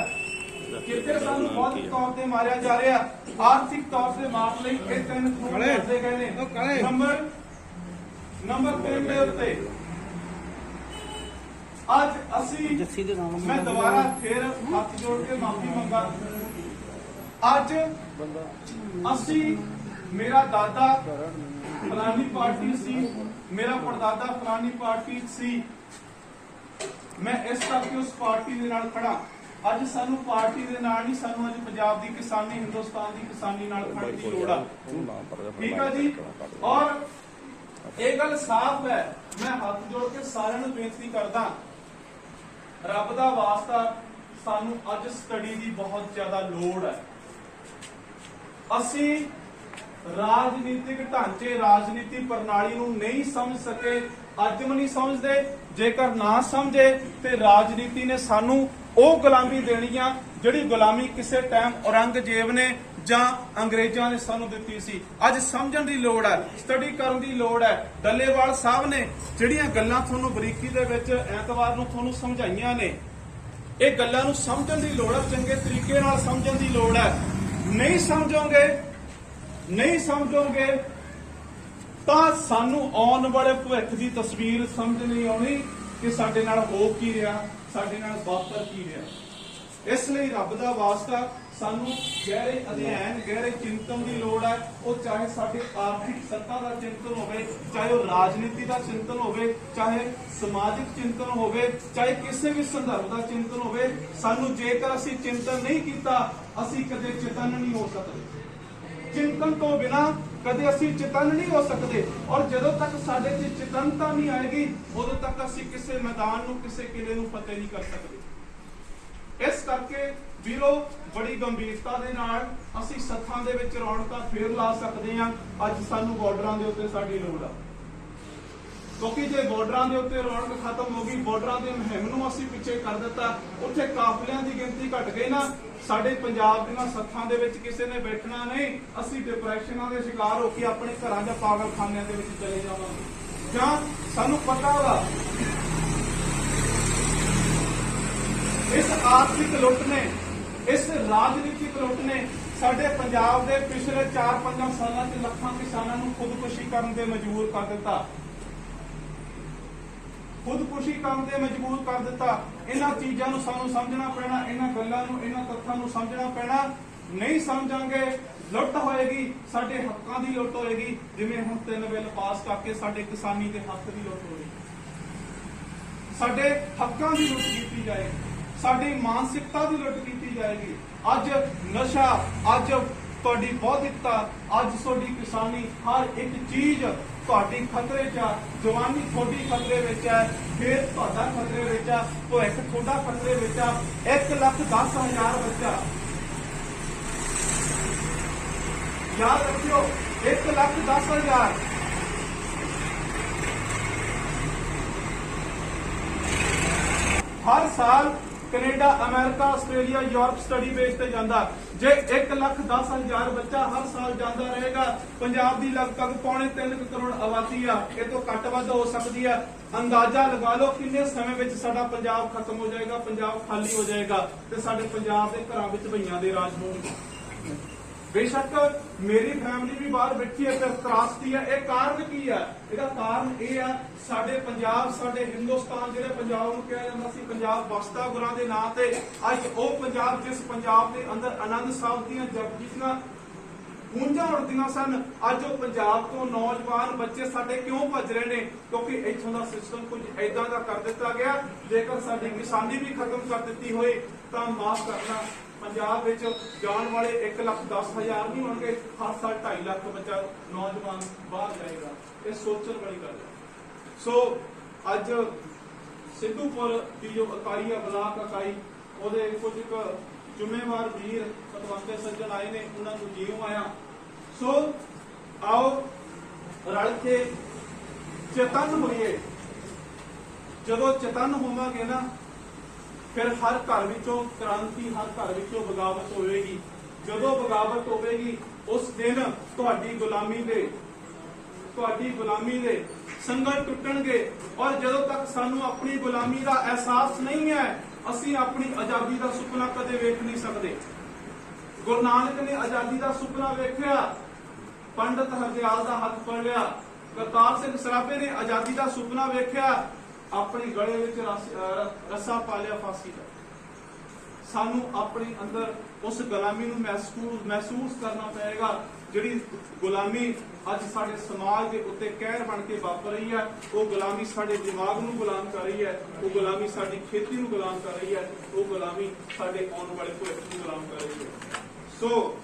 ਕਿਤੇ ਸਾਨੂੰ ਬੌਧਿਕ ਤੌਰ ਤੇ ਮਾਰਿਆ ਜਾ ਰਿਹਾ, ਆਰਥਿਕ ਤੌਰ ਤੇ ਮਾਰਨ ਲਈ ਇਹ 3 ਖੂਨ ਕਰਦੇ ਗਏ ਨੇ। ਨੰਬਰ 3 ਦੇ ਉੱਤੇ ਅੱਜ ਅਸੀਂ, ਮੈਂ ਦੁਬਾਰਾ ਫਿਰ ਹੱਥ ਜੋੜ ਕੇ ਮਾਫੀ ਮੰਗਾ। ਅੱਜ ਅਸੀਂ, ਮੇਰਾ ਦਾਦਾ ਫਲਾਨੀ ਪਾਰਟੀ ਸੀ, ਮੇਰਾ ਪੜਦਾਦਾ ਫਲਾਨੀ ਪਾਰਟੀ ਸੀ, ਮੈਂ ਇਸ ਕਰਕੇ ਉਸ ਪਾਰਟੀ ਦੇ ਨਾਲ ਖੜਾ। ਅੱਜ ਸਾਨੂੰ ਪਾਰਟੀ ਦੇ ਨਾਲ ਨਹੀਂ, ਸਾਨੂੰ ਅੱਜ ਪੰਜਾਬ ਦੀ ਕਿਸਾਨੀ, ਹਿੰਦੁਸਤਾਨ ਦੀ ਕਿਸਾਨੀ ਨਾਲ ਖੜਨ ਦੀ ਲੋੜ ਆ। ਠੀਕ ਆ ਜੀ। ਔਰ ਇਹ ਗੱਲ ਸਾਫ਼ ਹੈ, ਮੈਂ ਹੱਥ ਜੋੜ ਕੇ ਸਾਰਿਆਂ ਨੂੰ ਬੇਨਤੀ ਕਰਦਾ, ਰੱਬ ਦਾ ਵਾਸਤਾ ਸਾਨੂੰ ਅੱਜ ਸਟੱਡੀ ਦੀ ਬਹੁਤ ਜ਼ਿਆਦਾ ਲੋੜ ਹੈ। ਅਸੀਂ ਰਾਜਨੀਤਿਕ ਢਾਂਚੇ, ਰਾਜਨੀਤੀ ਪ੍ਰਣਾਲੀ ਨੂੰ ਨਹੀਂ ਸਮਝ ਸਕੇ, ਅੱਜ ਵੀ ਨਹੀਂ ਸਮਝਦੇ। ਜੇਕਰ ਨਾ ਸਮਝੇ ਤੇ ਰਾਜਨੀਤੀ ਨੇ ਸਾਨੂੰ ਉਹ ਗੁਲਾਮੀ ਦੇਣੀ ਆ ਜਿਹੜੀ ਗੁਲਾਮੀ ਕਿਸੇ ਟਾਈਮ ਔਰੰਗਜ਼ੇਬ ਨੇ ਜਾਂ ਅੰਗਰੇਜ਼ਾਂ ਨੇ ਸਾਨੂੰ ਦਿੱਤੀ ਸੀ। ਅੱਜ ਸਮਝਣ ਦੀ ਲੋੜ ਹੈ, ਸਟੱਡੀ ਕਰਨ ਦੀ ਲੋੜ ਹੈ। ਡੱਲੇਵਾਲ ਸਾਹਿਬ ਨੇ ਜਿਹੜੀਆਂ ਗੱਲਾਂ ਤੁਹਾਨੂੰ ਬਰੀਕੀ ਦੇ ਵਿੱਚ ਐਤਵਾਰ ਨੂੰ ਤੁਹਾਨੂੰ ਸਮਝਾਈਆਂ ਨੇ, ਇਹ ਗੱਲਾਂ ਨੂੰ ਸਮਝਣ ਦੀ ਲੋੜ ਹੈ, ਚੰਗੇ ਤਰੀਕੇ ਨਾਲ ਸਮਝਣ ਦੀ ਲੋੜ ਹੈ। ਨਹੀਂ ਸਮਝੋਗੇ ਤਾਂ ਸਾਨੂੰ ਆਉਣ ਵਾਲੇ ਭਵਿੱਖ ਦੀ ਤਸਵੀਰ ਸਮਝ ਨਹੀਂ ਆਉਣੀ ਕਿ ਸਾਡੇ ਨਾਲ ਹੋ ਕੀ ਰਿਹਾ, ਸਾਡੇ ਨਾਲ ਵਾਪਰ ਕੀ ਰਿਹਾ। ਇਸ ਲਈ ਰੱਬ ਦਾ ਵਾਸਤਾ ਸਾਨੂੰ ਗਹਿਰੇ ਅਧਿਐਨ, ਗਹਿਰੇ ਚਿੰਤਨ ਦੀ ਲੋੜ ਹੈ। ਉਹ ਚਾਹੇ ਸਾਡੇ ਆਰਥਿਕ ਸੱਤਾ ਦਾ ਚਿੰਤਨ ਹੋਵੇ, ਚਾਹੇ ਉਹ ਰਾਜਨੀਤੀ ਦਾ ਚਿੰਤਨ ਹੋਵੇ, ਚਾਹੇ ਸਮਾਜਿਕ ਚਿੰਤਨ ਹੋਵੇ, ਚਾਹੇ ਕਿਸੇ ਵੀ ਸੰਦਰਭ ਦਾ ਚਿੰਤਨ ਹੋਵੇ। ਸਾਨੂੰ ਜੇਕਰ ਅਸੀਂ ਚਿੰਤਨ ਨਹੀਂ ਕੀਤਾ, ਅਸੀਂ ਕਦੇ ਚੇਤਨ ਨਹੀਂ ਹੋ ਸਕਦੇ। ਚਿੰਤਨ ਤੋਂ ਬਿਨਾ ਕਦੇ ਅਸੀਂ ਚੇਤਨ ਨਹੀਂ ਹੋ ਸਕਦੇ। ਔਰ ਜਦੋਂ ਤੱਕ ਸਾਡੇ 'ਚ ਚੇਤਨਤਾ ਨਹੀਂ ਆਏਗੀ, ਉਦੋਂ ਤੱਕ ਅਸੀਂ ਕਿਸੇ ਮੈਦਾਨ ਨੂੰ, ਕਿਸੇ ਕਿਲੇ ਨੂੰ ਫਤਿਹ ਨਹੀਂ ਕਰ ਸਕਦੇ। ਇਸ ਕਰਕੇ ਵੀਰੋ, ਬੜੀ ਗੰਭੀਰਤਾ ਦੇ ਨਾਲ ਅਸੀਂ ਸੱਥਾਂ ਦੇ ਵਿੱਚ ਰੌਣਕਾਂ ਫੇਰ ਲਾ ਸਕਦੇ ਹਾਂ। ਅੱਜ ਸਾਨੂੰ ਬਾਰਡਰਾਂ ਦੇ ਉੱਤੇ ਸਾਡੀ ਲੋੜ ਆ, ਕਿਉਂਕਿ ਜੇ ਬਾਰਡਰਾਂ ਦੇ ਉੱਤੇ ਰੌਣਕ ਖਤਮ ਹੋ ਗਈ, ਬਾਰਡਰਾਂ ਦੇ ਮੁਹਿੰਮ ਨੂੰ ਅਸੀਂ ਪਿੱਛੇ ਕਰ ਦਿੱਤਾ, ਉੱਥੇ ਕਾਫਲਿਆਂ ਦੀ ਗਿਣਤੀ ਘਟ ਗਈ ਨਾ, ਸਾਡੇ ਪੰਜਾਬ ਦੀਆਂ ਸੱਥਾਂ ਦੇ ਵਿੱਚ ਕਿਸੇ ਨੇ ਬੈਠਣਾ ਨਹੀਂ। ਅਸੀਂ ਡਿਪਰੈਸ਼ਨਾਂ ਦੇ ਸ਼ਿਕਾਰ ਹੋ ਕੇ ਆਪਣੇ ਘਰਾਂ ਜਾਂ ਪਾਗਲਖਾਨਿਆਂ ਦੇ ਵਿੱਚ ਚਲੇ ਜਾਵਾਂਗੇ। ਜਾਂ ਸਾਨੂੰ ਪਤਾ ਵਾ ਇਸ ਆਰਥਿਕ ਲੁੱਟ ਨੇ, ਇਸ ਰਾਜਨੀਤਿਕ ਲੁੱਟ ਨੇ ਸਾਡੇ ਪੰਜਾਬ ਦੇ ਪਿਛਲੇ 4-5 ਸਾਲਾਂ 'ਚ ਲੱਖਾਂ ਕਿਸਾਨਾਂ ਨੂੰ ਖੁਦਕੁਸ਼ੀ ਕਰਨ ਦੇ ਮਜਬੂਰ ਕਰ ਦਿੱਤਾ। ਖੁਦਕੁਸ਼ੀ ਕਰਨ ਦੇ ਮਜਬੂਰ ਕਰ ਦਿੱਤਾ। ਇਹਨਾਂ ਚੀਜ਼ਾਂ ਨੂੰ ਸਾਨੂੰ ਸਮਝਣਾ ਪੈਣਾ, ਇਹਨਾਂ ਗੱਲਾਂ ਨੂੰ, ਇਹਨਾਂ ਤੱਥਾਂ ਨੂੰ ਸਮਝਣਾ ਪੈਣਾ। ਨਹੀਂ ਸਮਝਾਂਗੇ, ਲੁੱਟ ਹੋਏਗੀ, ਸਾਡੇ ਹੱਕਾਂ ਦੀ ਲੁੱਟ ਹੋਏਗੀ। ਜਿਵੇਂ ਹੁਣ 3 ਬਿੱਲ ਪਾਸ ਕਰਕੇ ਸਾਡੇ ਕਿਸਾਨੀ ਦੇ ਹੱਕ ਦੀ ਲੁੱਟ ਹੋਏਗੀ, ਸਾਡੇ ਹੱਕਾਂ ਦੀ ਲੁੱਟ ਕੀਤੀ ਜਾਏਗੀ, ਸਾਡੀ ਮਾਨਸਿਕਤਾ ਦੀ ਲੁੱਟ ਕੀਤੀ ਜਾਏਗੀ। ਅੱਜ ਨਸ਼ਾ, ਅੱਜ ਤੁਹਾਡੀ ਬੌਧਿਕਤਾ, ਅੱਜ ਤੁਹਾਡੀ ਕਿਸਾਨੀ, ਹਰ ਇੱਕ ਚੀਜ਼ ਤੁਹਾਡੀ ਖਤਰੇ 'ਚ ਆ। ਜਵਾਨੀ ਤੁਹਾਡੀ ਖਤਰੇ ਵਿੱਚ ਹੈ, ਖੇਤ ਤੁਹਾਡਾ ਖਤਰੇ ਵਿੱਚ ਆ, ਭਵਿੱਖ ਤੁਹਾਡਾ ਖਤਰੇ ਵਿੱਚ ਆ। 1,10,000 ਬੱਚਾ, ਯਾਦ ਰੱਖਿਓ, 1,10,000। ਹਰ ਸਾਲ Canada, America, Australia, Europe study base ਤੇ ਜਾਂਦਾ। ਜੇ 1,10,000 ਬੱਚਾ ਹਰ ਸਾਲ ਜਾਂਦਾ ਰਹੇਗਾ, ਪੰਜਾਬ ਦੀ ਲਗਭਗ 2.25 ਕਰੋੜ ਆਬਾਦੀ ਆ, ਇਹ ਤੋਂ ਘੱਟ ਵੱਧ ਹੋ ਸਕਦੀ ਆ। ਅੰਦਾਜ਼ਾ ਲਗਾ ਲਓ ਕਿੰਨੇ ਸਮੇਂ ਵਿੱਚ ਸਾਡਾ ਪੰਜਾਬ ਖਤਮ ਹੋ ਜਾਏਗਾ, ਪੰਜਾਬ ਖਾਲੀ ਹੋ ਜਾਏਗਾ ਤੇ ਸਾਡੇ ਪੰਜਾਬ ਦੇ ਘਰਾਂ ਵਿੱਚ ਭਈਆਂ ਦੇ ਰਾਜ ਹੋਣਗੇ। ਬੇਸ਼ੱਕ ਮੇਰੀ ਫੈਮਿਲੀ ਵੀ ਬਾਹਰ ਬੈਠੀ ਹੈ ਤੇ ਤਰਾਸਦੀ ਹੈ। ਇਹ ਕਾਰਨ ਕੀ ਹੈ? ਇਹਦਾ ਕਾਰਨ ਇਹ ਆ, ਸਾਡੇ ਪੰਜਾਬ, ਸਾਡੇ ਹਿੰਦੁਸਤਾਨ, ਜਿਹੜੇ ਪੰਜਾਬ ਨੂੰ ਕਿਹਾ ਜਾਂਦਾ ਸੀ ਪੰਜਾਬ ਬਸਤਾ ਗੁਰਾਂ ਦੇ ਨਾਂ ਤੇ, ਅੱਜ ਉਹ ਪੰਜਾਬ, ਜਿਸ ਪੰਜਾਬ ਦੇ ਅੰਦਰ ਆਨੰਦ ਸਾਹਿਬ ਦੀਆਂ ਜਪਜੀਆਂ ਗੂੰਜਾਂ ਉੱਠਦੀਆਂ ਸਨ, ਅੱਜ ਉਹ ਪੰਜਾਬ ਤੋਂ ਨੌਜਵਾਨ ਬੱਚੇ ਸਾਡੇ ਕਿਉਂ ਭੱਜ ਰਹੇ ਨੇ? ਕਿਉਂਕਿ ਇੱਥੋਂ ਦਾ ਸਿਸਟਮ ਕੁਝ ਏਦਾਂ ਦਾ ਕਰ ਦਿੱਤਾ ਗਿਆ। ਜੇਕਰ ਸਾਡੀ ਕਿਸਾਨੀ ਵੀ ਖਤਮ ਕਰ ਦਿੱਤੀ ਹੋਏ ਤਾਂ ਮਾਫ ਕਰਨਾ, ਪੰਜਾਬ ਵਿੱਚ ਜਾਣ ਵਾਲੇ 1,10,000 ਨਹੀਂ ਹੋਣਗੇ, ਹਰ ਸਾਲ 2.5 ਲੱਖ ਬੱਚਾ ਨੌਜਵਾਨ ਬਾਹਰ ਜਾਏਗਾ। ਇਹ ਸੋਚਣ ਵਾਲੀ ਗੱਲ ਹੈ। ਸੋ ਅੱਜ ਸਿੱਧੂਪੁਰ ਦੀ ਜੋ ਇਕਾਈ ਹੈ, ਬਲਾਕ ਇਕਾਈ, ਉਹਦੇ ਕੁਝ ਜ਼ਿੰਮੇਵਾਰ ਵੀਰ ਸਤਵੰਤੇ ਸੱਜਣ ਆਏ ਨੇ, ਉਹਨਾਂ ਨੂੰ ਜੀਓ ਆਇਆ। ਸੋ ਆਓ ਰਲ ਕੇ ਚੇਤਨ ਹੋਈਏ। ਜਦੋਂ ਚੇਤਨ ਹੋਵਾਂਗੇ ਨਾ, ਫਿਰ ਹਰ ਘਰ ਵਿੱਚੋਂ ਕ੍ਰਾਂਤੀ, ਹਰ ਘਰ ਵਿੱਚੋਂ ਬਗਾਵਤ ਹੋਵੇਗੀ। ਜਦੋਂ ਬਗਾਵਤ ਹੋਵੇਗੀ ਉਸ ਦਿਨ ਤੁਹਾਡੀ ਗੁਲਾਮੀ ਦੇ ਸੰਗਲ ਟੁੱਟਣਗੇ। ਔਰ ਜਦੋਂ ਤੱਕ ਸਾਨੂੰ ਆਪਣੀ ਗੁਲਾਮੀ ਦਾ ਅਹਿਸਾਸ ਨਹੀਂ ਹੈ, ਅਸੀਂ ਆਪਣੀ ਆਜ਼ਾਦੀ ਦਾ ਸੁਪਨਾ ਕਦੇ ਵੇਖ ਨਹੀਂ ਸਕਦੇ। ਗੁਰੂ ਨਾਨਕ ਨੇ ਆਜ਼ਾਦੀ ਦਾ ਸੁਪਨਾ ਵੇਖਿਆ, ਪੰਡਤ ਹਰਦਿਆਲ ਦਾ ਹੱਥ ਫੜ ਲਿਆ। ਕਰਤਾਰ ਸਿੰਘ ਸਰਾਭੇ ਨੇ ਆਜ਼ਾਦੀ ਦਾ ਸੁਪਨਾ ਵੇਖਿਆ, ਆਪਣੇ ਗਲੇ ਵਿੱਚ ਰੱਸਾ ਪਾ ਲਿਆ ਫਾਂਸੀ ਦਾ। ਸਾਨੂੰ ਆਪਣੇ ਅੰਦਰ ਉਸ ਗੁਲਾਮੀ ਨੂੰ ਮਹਿਸੂਸ ਕਰਨਾ ਪਏਗਾ, ਜਿਹੜੀ ਗੁਲਾਮੀ ਅੱਜ ਸਾਡੇ ਸਮਾਜ ਦੇ ਉੱਤੇ ਕਹਿਰ ਬਣ ਕੇ ਵਾਪਰ ਰਹੀ ਹੈ। ਉਹ ਗੁਲਾਮੀ ਸਾਡੇ ਦਿਮਾਗ ਨੂੰ ਗੁਲਾਮ ਕਰ ਰਹੀ ਹੈ, ਉਹ ਗੁਲਾਮੀ ਸਾਡੀ ਖੇਤੀ ਨੂੰ ਗੁਲਾਮ ਕਰ ਰਹੀ ਹੈ, ਉਹ ਗੁਲਾਮੀ ਸਾਡੇ ਆਉਣ ਵਾਲੇ ਭਵਿੱਖ ਨੂੰ ਗੁਲਾਮ ਕਰ ਰਹੀ ਹੈ। ਸੋ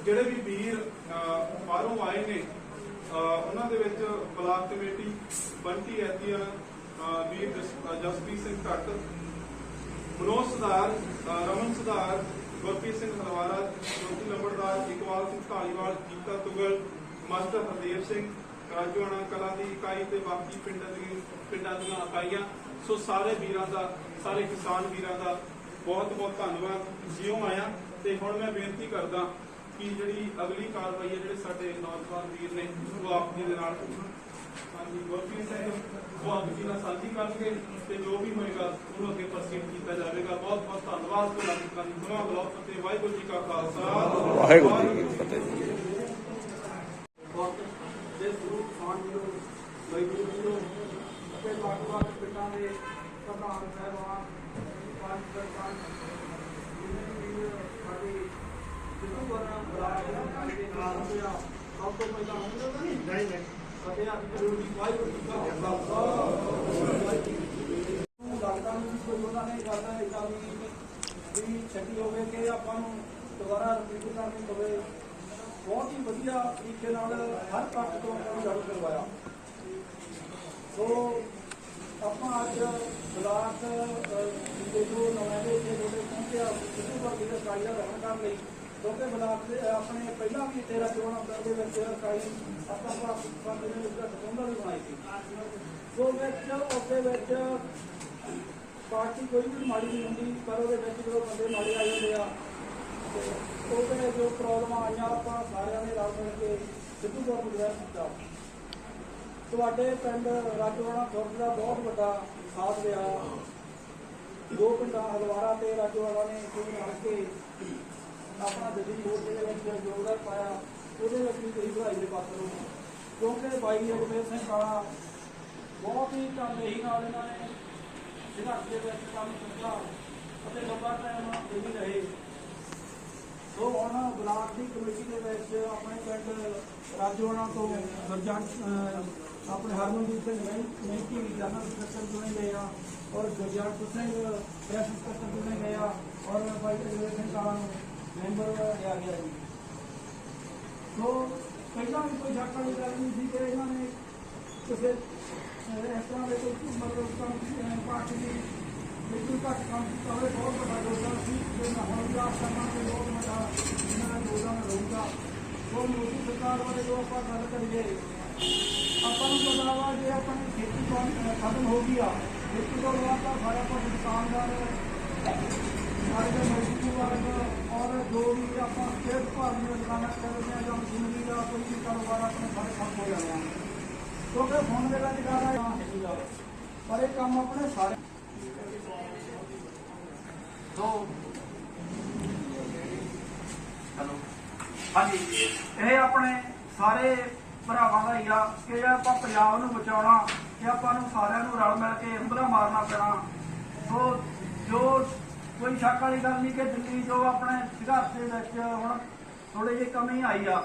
ਜਿਹੜੇ ਵੀ ਵੀਰ ਬਾਹਰੋਂ ਆਏ ਨੇ, ਉਹਨਾਂ ਦੇ ਵਿੱਚ ਬਲਾਕ ਕਮੇਟੀ ਬੰਟੀ ਐਤੀਅਨ, ਵੀਰ ਜਸਪ੍ਰੀਤ ਸਿੰਘ ਘੱਟ, ਮਨੋਜ ਸੁਧਾਰ, ਰਮਨ ਸੁਧਾਰ, ਗੁਰਪ੍ਰੀਤ ਸਿੰਘ ਹਲਵਾਰਾ, ਜੋਤੀ ਲੰਬੜਦਾਰ, ਇਕਬਾਲ ਸਿੰਘ ਢਾਲੀਵਾਲ, ਜੀਤਾ ਤੁਗਲ, ਮਾਸਟਰ ਹਰਦੇਵ ਸਿੰਘ, ਰਾਜੋਆਣਾ ਕਲਾਂ ਦੀ ਇਕਾਈ ਤੇ ਬਾਕੀ ਪਿੰਡਾਂ ਦੀਆਂ ਇਕਾਈਆਂ। ਸੋ ਸਾਰੇ ਵੀਰਾਂ ਦਾ, ਸਾਰੇ ਕਿਸਾਨ ਵੀਰਾਂ ਦਾ ਬਹੁਤ ਬਹੁਤ ਧੰਨਵਾਦ, ਜਿਉਂ ਆਇਆ। ਤੇ ਹੁਣ ਮੈਂ ਬੇਨਤੀ ਕਰਦਾ ਕਿ ਜਿਹੜੀ ਅਗਲੀ ਕਾਰਵਾਈ ਹੈ, ਜਿਹੜੇ ਸਾਡੇ ਨੌਜਵਾਨ ਵੀਰ ਨੇ, ਉਹ ਆਪ ਜੀ ਦੇ ਨਾਲ ਹਾਂਜੀ ਗੁਰਪ੍ਰੀਤ ਸਿੰਘ ਉਹ ਆਪ ਜੀ ਨਾਲ ਸਾਂਝੀ ਕਰਨਗੇ ਤੇ ਜੋ ਵੀ ਹੋਏਗਾ ਉਹਨੂੰ ਅੱਗੇ ਪ੍ਰੋਸੀਡ ਕੀਤਾ ਜਾਵੇਗਾ। ਬਹੁਤ ਬਹੁਤ ਧੰਨਵਾਦ। ਵਾਹਿਗੁਰੂ ਜੀ ਕਾ ਖਾਲਸਾ, ਵਾਹਿਗੁਰੂ ਜੀ ਕੀ ਫਤਿਹ। ਦੇ ਗੁਰੂ ਖਾਨ ਜੀ ਨੂੰ ਮਜ਼ਦੂਰ ਜੀ ਨੂੰ ਅਤੇ ਵੱਖ-ਵੱਖ ਪਿੰਡਾਂ ਦੇ ਪ੍ਰਧਾਨ ਸਾਹਿਬਾਨ, ਪੰਚ ਸਰਪੰਚ, ਜਿੰਨੇ ਵੀ ਸਾਡੀ ਸਿੱਧੂਪੁਰ ਬਲਾਕ ਦੇ ਨਾਲ ਹੋਇਆ, ਸਭ ਤੋਂ ਪਹਿਲਾਂ ਅਤੇ ਅੱਜ ਗੁਰੂ ਜੀ ਵਾਹਿਗੁਰੂ ਜੀ ਕਾ ਖਾਲਸਾ। ਲੱਗਦਾ ਨਹੀਂ ਕੋਈ ਉਹਨਾਂ ਨੇ ਗੱਲ ਇੱਦਾਂ ਵੀ ਛੱਡੀ ਹੋਵੇ ਕਿ ਆਪਾਂ ਨੂੰ ਦੁਬਾਰਾ ਰਿਪੀਟ ਕਰਨੀ ਪਵੇ। ਬਹੁਤ ਹੀ ਵਧੀਆ ਤਰੀਕੇ ਨਾਲ ਹਰ ਪੱਖ ਤੋਂ ਆਪਾਂ ਨੂੰ ਜਾਣੂ ਕਰਵਾਇਆ। ਸੋ ਆਪਾਂ ਅੱਜ ਬਲਾਕ ਦੇ ਜੋ ਨੁਮਾਇੰਦੇ ਇੱਥੇ ਤੁਹਾਡੇ ਪਹੁੰਚਿਆ ਸਿੱਧੂਪੁਰ ਦੀ ਇਕਾਈ ਦਾ ਗਠਨ ਕਰਨ ਲਈ, ਕਿਉਂਕਿ ਬਲਾਕ ਦੇ ਆਪਣੇ ਪਹਿਲਾਂ ਵੀ 13 ਚੋਣ ਅੰਦਰ ਦੇ ਵਿੱਚ ਇਕਾਈ ਆਪਾਂ ਭਾਰਤ ਦੇ ਵਿੱਚ ਸਤੰਬਰ ਵੀ ਬਣਾਈ ਸੀ। ਸੋ ਵਿੱਚ ਉਹਦੇ ਵਿੱਚ ਪਾਰਟੀ ਕੋਈ ਵੀ ਮਾੜੀ ਨਹੀਂ ਹੁੰਦੀ, ਪਰ ਉਹਦੇ ਵਿੱਚ ਜਦੋਂ ਬੰਦੇ ਮਾੜੇ ਆ ਜਾਂਦੇ ਆ ਤੇ ਉਹਦੇ ਜੋ ਪ੍ਰੋਬਲਮਾਂ ਆਈਆਂ, ਆਪਾਂ ਸਾਰਿਆਂ ਨੇ ਰਲ ਮਿਲ ਕੇ ਸਿੱਧੂਪੁਰ ਨੂੰ ਗ੍ਰਹਿ ਕੀਤਾ। ਤੁਹਾਡੇ ਪਿੰਡ ਰਾਜੋਆਣਾ ਖੁਰਦ ਦਾ ਬਹੁਤ ਵੱਡਾ ਸਾਥ ਲਿਆ। ਦੋ ਪਿੰਡਾਂ ਹਲਵਾਰਾ ਤੇ ਰਾਜੋਆਣਾ ਨੇ ਕੋਈ ਰਲ ਕੇ ਆਪਣਾ ਦਿੱਲੀ ਮੋਰਚੇ ਦੇ ਵਿੱਚ ਯੋਗਦਾਨ ਪਾਇਆ। ਉਹਦੇ ਵਿੱਚ ਵੀ ਤੁਸੀਂ ਵਧਾਈ ਦੇ ਪਾਤਰ ਹੋ, ਕਿਉਂਕਿ ਬਾਈ ਅਜਮੇਰ ਸਿੰਘ ਕਾਲਾ ਬਹੁਤ ਹੀ ਤਨਦੇਹੀ ਨਾਲ ਇਹਨਾਂ ਨੇ ਸੰਘਰਸ਼ ਦੇ ਵਿੱਚ ਕੰਮ ਕੀਤਾ ਅਤੇ ਲੰਬਾ ਟਾਈਮ ਦਿੱਲੀ ਰਹੇ। ਸੋ ਹੁਣ ਬਲਾਕ ਦੀ ਕਮੇਟੀ ਦੇ ਵਿੱਚ ਆਪਣੇ ਪਿੰਡ ਰਾਜੋਆਣਾ ਤੋਂ ਆਪਣੇ ਹਰਮਨਦੀਪ ਸਿੰਘ ਮਹਿੰਕੀ ਜਨਰਲ ਸਕੱਤਰ ਚੁਣੇ ਗਏ ਆ, ਔਰ ਗੁਰਜੰਟ ਸਿੰਘ ਪ੍ਰੈਸ ਸਕੱਤਰ ਚੁਣੇ ਗਏ ਆ, ਔਰ ਬਾਈ ਅਜਮੇਰ ਸਿੰਘ ਕਾਲਾ ਨੂੰ ਮੈਂਬਰ ਲਿਆ ਗਿਆ ਜੀ। ਸੋ ਪਹਿਲਾਂ ਵੀ ਕੋਈ ਸ਼ੱਕ ਵਾਲੀ ਗੱਲ ਨਹੀਂ ਸੀ ਕਿ ਇਹਨਾਂ ਨੇ ਕਿਸੇ ਇਸ ਤਰ੍ਹਾਂ ਦੇ ਕੋਈ ਮਤਲਬ ਕੰਮ ਪਾਰਟੀ ਦੀ ਬਿਲਕੁਲ ਘੱਟ ਕੰਮ ਕੀਤਾ ਹੋਵੇ। ਬਹੁਤ ਵੱਡਾ ਯੋਗਦਾਨ ਸੀ ਤੇ ਹੁਣ ਵੀ ਆਪ ਕਰਨਾ ਤੇ ਬਹੁਤ ਵੱਡਾ ਇਹਨਾਂ ਦਾ ਯੋਗਦਾਨ ਰਹੂਗਾ। ਸੋ ਮੋਦੀ ਸਰਕਾਰ ਬਾਰੇ ਜੋ ਆਪਾਂ ਗੱਲ ਕਰੀਏ, ਆਪਾਂ ਨੂੰ ਪਤਾ ਵਾ ਜੇ ਆਪਣੀ ਖੇਤੀ ਖਤਮ ਹੋ ਗਈ ਆ, ਖੇਤੀ ਤੋਂ ਬਾਅਦ ਤਾਂ ਸਾਰਾ ਕੁਝ ਦੁਕਾਨਦਾਰ ਸਾਡੇ ਮਜ਼ਦੂਰ ਵਰਗ ਔਰ ਜੋ ਵੀ ਆਪਾਂ ਸਿਹਤ ਭਾਗ ਦੀਆਂ ਦੁਕਾਨਾਂ ਕਰਦੇ ਹਾਂ ਜਾਂ ਮਸ਼ੀਨਰੀ ਦਾ ਕੋਈ ਵੀ ਕਾਰੋਬਾਰ ਆਪਣੇ ਸਾਰੇ ਖਤਮ ਹੋ ਜਾਣਾ, ਕਿਉਂਕਿ ਹੁਣ ਦੇ ਵਿੱਚ ਜ਼ਿਆਦਾ ਪਰ ਇਹ ਕੰਮ ਆਪਣੇ ਸਾਰੇ ਹਾਂਜੀ ਇਹ ਆਪਣੇ ਸਾਰੇ ਭਰਾਵਾਂ ਦਾ ਹੀ ਆ ਕਿ ਆਪਾਂ ਪੰਜਾਬ ਨੂੰ ਬਚਾਉਣਾ, ਕਿ ਆਪਾਂ ਨੂੰ ਸਾਰਿਆਂ ਨੂੰ ਰਲ ਮਿਲ ਕੇ ਹੰਭਲਾ ਮਾਰਨਾ ਪੈਣਾ। ਸੋ ਜੋ ਕੋਈ ਸ਼ੱਕ ਵਾਲੀ ਗੱਲ ਨਹੀਂ ਕਿ ਦਿੱਲੀ ਜੋ ਆਪਣੇ ਸੰਘਰਸ਼ ਦੇ ਵਿੱਚ ਹੁਣ ਥੋੜੀ ਜਿਹੀ ਕਮੀ ਆਈ ਆ,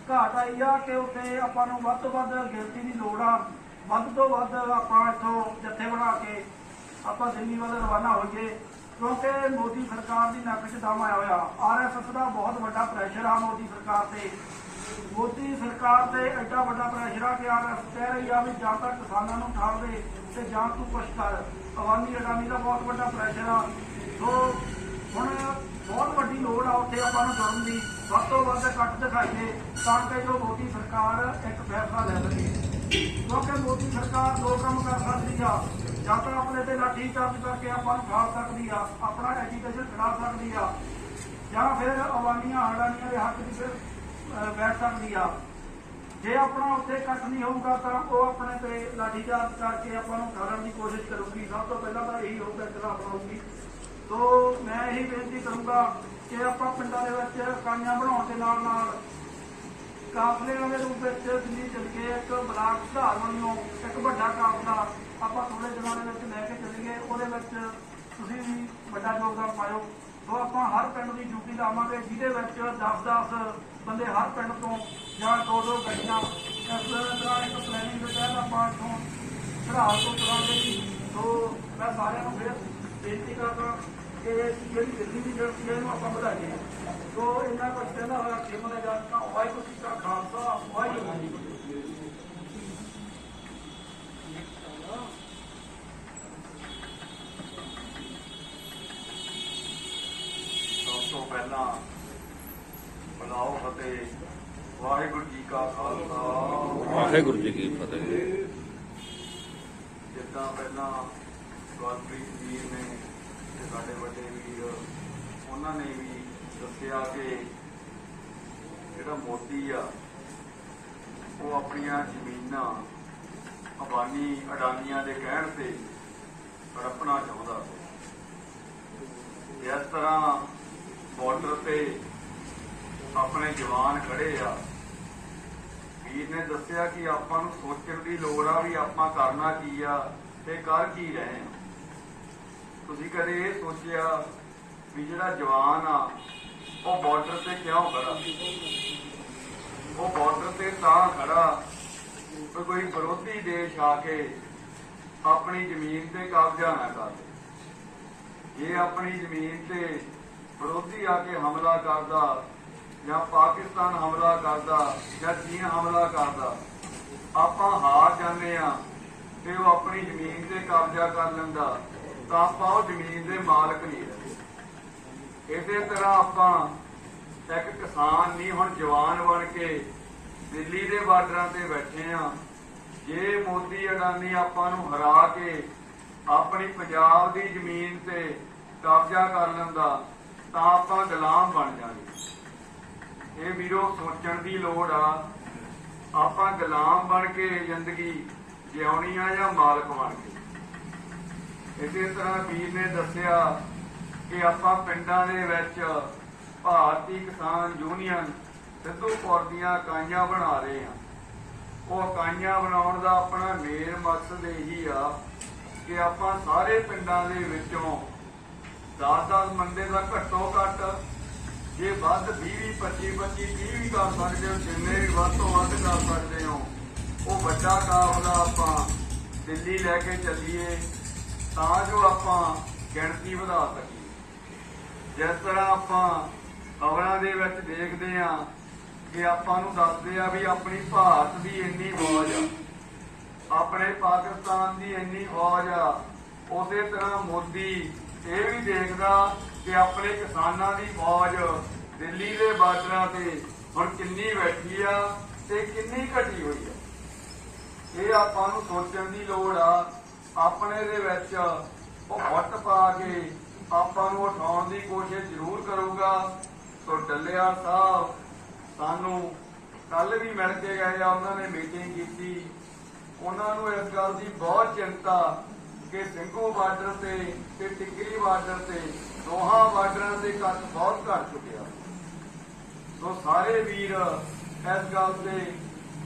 ਘਾਟ ਆਈ ਆ ਕਿ ਉੱਥੇ ਆਪਾਂ ਨੂੰ ਵੱਧ ਤੋਂ ਵੱਧ ਗਿਣਤੀ ਦੀ ਲੋੜ ਆ। ਵੱਧ ਤੋਂ ਵੱਧ ਆਪਾਂ ਇੱਥੋਂ ਜੱਥੇ ਬਣਾ ਕੇ ਆਪਾਂ ਦਿੱਲੀ ਵੱਲ ਰਵਾਨਾ ਹੋਈਏ, ਕਿਉਂਕਿ ਮੋਦੀ ਸਰਕਾਰ ਦੀ ਨੱਕ 'ਚ ਦਮ ਆਇਆ ਹੋਇਆ। RSS ਦਾ ਬਹੁਤ ਵੱਡਾ ਪ੍ਰੈਸ਼ਰ ਆ ਮੋਦੀ ਸਰਕਾਰ ਤੇ ਮੋਦੀ ਸਰਕਾਰ ਤੇ ਐਡਾ ਵੱਡਾ ਪ੍ਰੈਸ਼ਰ ਆ ਕਿ ਆਰਐਸ ਕਹਿ ਰਹੀ ਆ ਵੀ ਜਾਂ ਤਾਂ ਕਿਸਾਨਾਂ ਨੂੰ ਠਾਲ ਦੇ ਤੇ ਜਾਂ ਤੂੰ ਕੁਛ ਕਰ। ਅਵਾਨੀ ਅਡਾਨੀ ਦਾ ਬਹੁਤ ਵੱਡਾ ਪ੍ਰੈਸ਼ਰ ਆ। ਸੋ ਹੁਣ ਬਹੁਤ ਵੱਡੀ ਲੋੜ ਆ ਉੱਥੇ ਆਪਾਂ ਨੂੰ ਜੁੜਨ ਦੀ। ਵੱਧ ਤੋਂ ਵੱਧ ਕੱਟ ਦਿਖਾਈਏ ਤਾਂ ਕਿ ਜੋ ਮੋਦੀ ਸਰਕਾਰ ਇੱਕ ਫੈਸਲਾ ਲੈ ਸਕੇ, ਕਿਉਂਕਿ ਮੋਦੀ ਸਰਕਾਰ ਦੋ ਕੰਮ ਕਰ ਸਕਦੀ ਆ। ਜਾਂ ਤਾਂ ਆਪਣੇ ਤੇ ਲਾਠੀ ਚਾਰਜ ਕਰਕੇ ਆਪਾਂ ਨੂੰ ਠਾਲ ਸਕਦੀ ਆ, ਆਪਣਾ ਐਜੂਕੇਸ਼ਨ ਛਡਾ ਸਕਦੀ ਆ, ਜਾਂ ਫਿਰ ਅਵਾਨੀਆਂ ਅਡਾਨੀਆਂ ਦੇ ਹੱਕ 'ਚ ਫਿਰ ਬੈਠ ਸਕਦੀ ਆ। ਜੇ ਆਪਣਾ ਉੱਥੇ ਇਕੱਠ ਨਹੀਂ ਹੋਊਗਾ ਤਾਂ ਉਹ ਆਪਣੇ ਤੇ ਲਾਠੀਚਾਰਜ ਕਰਕੇ ਆਪਾਂ ਨੂੰ ਠਾਲਣ ਦੀ ਕੋਸ਼ਿਸ਼ ਕਰੂਗੀ। ਸਭ ਤੋਂ ਪਹਿਲਾਂ ਤਾਂ ਇਹੀ ਹੋਊਗਾ ਇਤਲਾਹ ਬਣਾਊਗੀ। ਤੋ ਮੈਂ ਇਹੀ ਬੇਨਤੀ ਕਰੂੰਗਾ ਕਿ ਆਪਾਂ ਪਿੰਡਾਂ ਦੇ ਵਿੱਚ ਇਕਾਈਆਂ ਬਣਾਉਣ ਦੇ ਨਾਲ ਨਾਲ ਕਾਫਲਿਆਂ ਦੇ ਰੂਪ ਵਿੱਚ ਦਿੱਲੀ ਚੱਲ ਕੇ ਇੱਕ ਬਲਾਕ ਸੁਧਾਰ ਵੱਲੋਂ ਇੱਕ ਵੱਡਾ ਕਾਫਲਾ ਆਪਾਂ ਥੋੜੇ ਦਿਨਾਂ ਦੇ ਵਿੱਚ ਲੈ ਕੇ ਚੱਲੀਏ। ਉਹਦੇ ਵਿੱਚ ਤੁਸੀਂ ਵੀ ਵੱਡਾ ਯੋਗਦਾਨ ਪਾਇਓ। ਸੋ ਆਪਾਂ ਹਰ ਪਿੰਡ ਦੀ ਡਿਊਟੀ ਲਾਵਾਂਗੇ, ਜਿਹਦੇ ਵਿੱਚ 10-10 ਬੰਦੇ ਹਰ ਪਿੰਡ ਤੋਂ ਜਾਂ 2-2 ਗੱਡੀਆਂ ਇਸ ਤਰ੍ਹਾਂ ਇੱਕ ਪਲੈਨਿੰਗ ਦੇ ਤਹਿਤ ਆਪਾਂ ਇੱਥੋਂ ਚੜ੍ਹਾਲ ਤੋਂ ਤੁਰਾਂਗੇ ਜੀ। ਸੋ ਮੈਂ ਸਾਰਿਆਂ ਨੂੰ ਫਿਰ ਬੇਨਤੀ ਕਰਦਾ ਕਿ ਜਿਹੜੀ ਦਿੱਲੀ ਦੀ ਜਨਤੀ ਹੈ ਇਹਨੂੰ ਆਪਾਂ ਵਧਾਈਏ। ਸੋ ਇਹਨਾਂ ਕੁਝ ਕਹਿੰਦਾ ਹੋਇਆ ਖੇਮਾ ਦਾ ਜਾਣਦਾ ਵਾਹਿਗੁਰੂ ਜੀ ਕਾ ਖਾਲਸਾ ਵਾਹਿਗੁਰੂ ਜੀ ਕੀ ਫਤਿਹ। ਸਭ ਤੋਂ ਪਹਿਲਾਂ ਬੁਲਾਓ ਫਤਿਹ। ਵਾਹਿਗੁਰੂ ਜੀ ਕਾ ਖਾਲਸਾ ਵਾਹਿਗੁਰੂ ਜੀ ਕੀ ਫਤਿਹ। ਜਿੱਦਾਂ ਪਹਿਲਾਂ ਗੁਰਪ੍ਰੀਤ ਵੀਰ ਨੇ ਤੇ ਸਾਡੇ ਵੱਡੇ ਵੀਰ ਉਹਨਾਂ ਨੇ ਵੀ ਦੱਸਿਆ ਕਿ ਜਿਹੜਾ ਮੋਦੀ ਆ ਉਹ ਆਪਣੀਆਂ ਜ਼ਮੀਨਾਂ ਅਬਾਨੀ ਅਡਾਨੀਆਂ ਦੇ ਕਹਿਣ ਤੇ ਹੜੱਪਣਾ ਚਾਹੁੰਦਾ ਸੀ। ਇਸ ਤਰ੍ਹਾਂ ਬਾਰਡਰ ਤੇ ਆਪਣੇ ਜਵਾਨ ਖੜੇ ਆ। ਵੀਰ ਨੇ ਦੱਸਿਆ ਕਿ ਆਪਾਂ ਨੂੰ ਸੋਚਣ ਦੀ ਲੋੜ ਆ ਵੀ ਆਪਾਂ ਕਰਨਾ ਕੀ ਆ ਤੇ ਕਰ ਕੀ ਰਹੇ ਆ। ਤੁਸੀਂ ਕਦੇ ਇਹ ਸੋਚਿਆ ਵੀ ਜਿਹੜਾ ਜਵਾਨ ਆ ਉਹ ਬਾਰਡਰ ਤੇ ਕਿਉਂ ਖੜਾ? ਉਹ ਬਾਰਡਰ ਤੇ ਤਾਂ ਖੜਾ ਕਿ ਕੋਈ ਵਿਰੋਧੀ ਦੇਸ਼ ਆ ਕੇ ਆਪਣੀ ਜ਼ਮੀਨ ਤੇ ਕਬਜ਼ਾ ਨਾ ਕਰ ਦੇ। ਜੇ ਆਪਣੀ ਜ਼ਮੀਨ ਤੇ ਵਿਰੋਧੀ ਆ ਕੇ ਹਮਲਾ ਕਰਦਾ ਜਾਂ ਪਾਕਿਸਤਾਨ ਹਮਲਾ ਕਰਦਾ ਜਾਂ ਚੀਨ ਹਮਲਾ ਕਰਦਾ, ਆਪਾਂ ਹਾਰ ਜਾਂਦੇ ਆ ਤੇ ਉਹ ਆਪਣੀ ਜ਼ਮੀਨ ਤੇ ਕਬਜ਼ਾ ਕਰ ਲੈਂਦਾ ਤਾਂ ਆਪਾਂ ਉਹ ਜ਼ਮੀਨ ਦੇ ਮਾਲਕ ਨਹੀਂ ਰਹੇ। ਇਸੇ ਤਰ੍ਹਾਂ ਆਪਾਂ ਇੱਕ ਕਿਸਾਨ ਨਹੀਂ, ਹੁਣ ਜਵਾਨ ਬਣ ਕੇ ਦਿੱਲੀ ਦੇ ਬਾਰਡਰਾਂ ਤੇ ਬੈਠੇ ਆ। ਜੇ ਮੋਦੀ ਅਡਾਨੀ ਆਪਾਂ ਨੂੰ ਹਰਾ ਕੇ ਆਪਣੀ ਪੰਜਾਬ ਦੀ ਜ਼ਮੀਨ ਤੇ ਕਬਜ਼ਾ ਕਰ ਲੈਂਦਾ ਤਾਂ ਆਪਾਂ ਗੁਲਾਮ ਬਣ ਜਾਵਾਂਗੇ। ਇਹ ਵੀਰੋ ਸੋਚਣ ਦੀ ਲੋੜ ਆ। ਆਪਾਂ ਗੁਲਾਮ ਬਣ ਕੇ ਜ਼ਿੰਦਗੀ ਜਿਉਣੀ ਆ ਜਾਂ ਮਾਲਕ ਬਣ ਕੇ। ਇਸੇ ਤਰ੍ਹਾਂ ਵੀਰ ਨੇ ਦੱਸਿਆ ਕਿ ਆਪਾਂ ਪਿੰਡਾਂ ਦੇ ਵਿੱਚ ਭਾਰਤੀ ਕਿਸਾਨ ਯੂਨੀਅਨ ਸਿੱਧੂਪੁਰ ਦੀਆਂ ਇਕਾਈਆਂ ਬਣਾ ਰਹੇ ਹਾਂ। ਉਹ ਇਕਾਈਆਂ ਬਣਾਉਣ ਦਾ ਆਪਣਾ ਮੇਨ ਮਕਸਦ ਇਹੀ ਆ ਕਿ ਆਪਾਂ ਸਾਰੇ ਪਿੰਡਾਂ ਦੇ ਵਿੱਚੋਂ 10-10 ਬੰਦੇ ਦਾ ਘੱਟੋ ਘੱਟ, ਜੇ ਵੱਧ 20-20, 25-25, 30 ਵੀ ਕਰ ਸਕਦੇ ਹੋ, ਜਿੰਨੇ ਵੀ ਵੱਧ ਤੋਂ ਵੱਧ ਕਰ ਸਕਦੇ ਹੋ, ਉਹ ਵੱਡਾ ਕਾਫਲਾ ਆਪਾਂ ਦਿੱਲੀ ਲੈ ਕੇ ਚੱਲੀਏ ਤਾਂ ਜੋ ਆਪਾਂ ਗਿਣਤੀ ਵਧਾ ਸਕੀਏ। ਜਿਸ ਤਰ੍ਹਾਂ ਆਪਾਂ ਖਬਰਾਂ ਦੇ ਵਿੱਚ ਦੇਖਦੇ ਆ ਕਿ ਆਪਾਂ ਨੂੰ ਦੱਸਦੇ ਆ ਵੀ ਆਪਣੀ ਭਾਰਤ ਦੀ ਇੰਨੀ ਫੌਜ ਆ, ਆਪਣੇ ਪਾਕਿਸਤਾਨ ਦੀ ਇੰਨੀ ਫੌਜ ਆ। ਉਸੇ ਤਰ੍ਹਾਂ ਮੋਦੀ ਇਹ ਵੀ ਦੇਖਦਾ ਕਿ ਆਪਣੇ ਕਿਸਾਨਾਂ ਦੀ ਫੌਜ ਦਿੱਲੀ ਦੇ ਬਾਰਡਰਾਂ ਤੇ ਹੁਣ ਕਿੰਨੀ ਬੈਠੀ ਆ ਤੇ ਕਿੰਨੀ ਘਟੀ ਹੋਈ ਆ। ਇਹ ਆਪਾਂ ਨੂੰ ਸੋਚਣ ਦੀ ਲੋੜ ਆ। ਆਪਣੇ ਦੇ ਵਿੱਚ ਉਹ ਫੁੱਟ ਪਾ ਕੇ ਆਪਾਂ ਨੂੰ ਉਠਾਉਣ ਦੀ ਕੋਸ਼ਿਸ਼ ਜ਼ਰੂਰ ਕਰੂਗਾ। ਸੋ ਡੱਲੇਵਾਲ ਸਾਹਿਬ ਸਾਨੂੰ ਕੱਲ ਵੀ ਮਿਲ ਕੇ ਗਏ ਆ, ਉਹਨਾਂ ਨੇ ਮੀਟਿੰਗ ਕੀਤੀ। ਉਹਨਾਂ ਨੂੰ ਇਸ ਗੱਲ ਦੀ ਬਹੁਤ ਚਿੰਤਾ ਕਿ ਸਿੰਘੂ ਬਾਰਡਰ ਤੇ ਟਿੱਕਰੀ ਬਾਰਡਰ ਤੇ ਦੋਹਾਂ ਬਾਰਡਰਾਂ ਤੇ ਕੱਟ ਬਹੁਤ ਘੱਟ ਚੁੱਕਿਆ। ਸੋ ਸਾਰੇ ਵੀਰ ਇਸ ਗੱਲ ਤੇ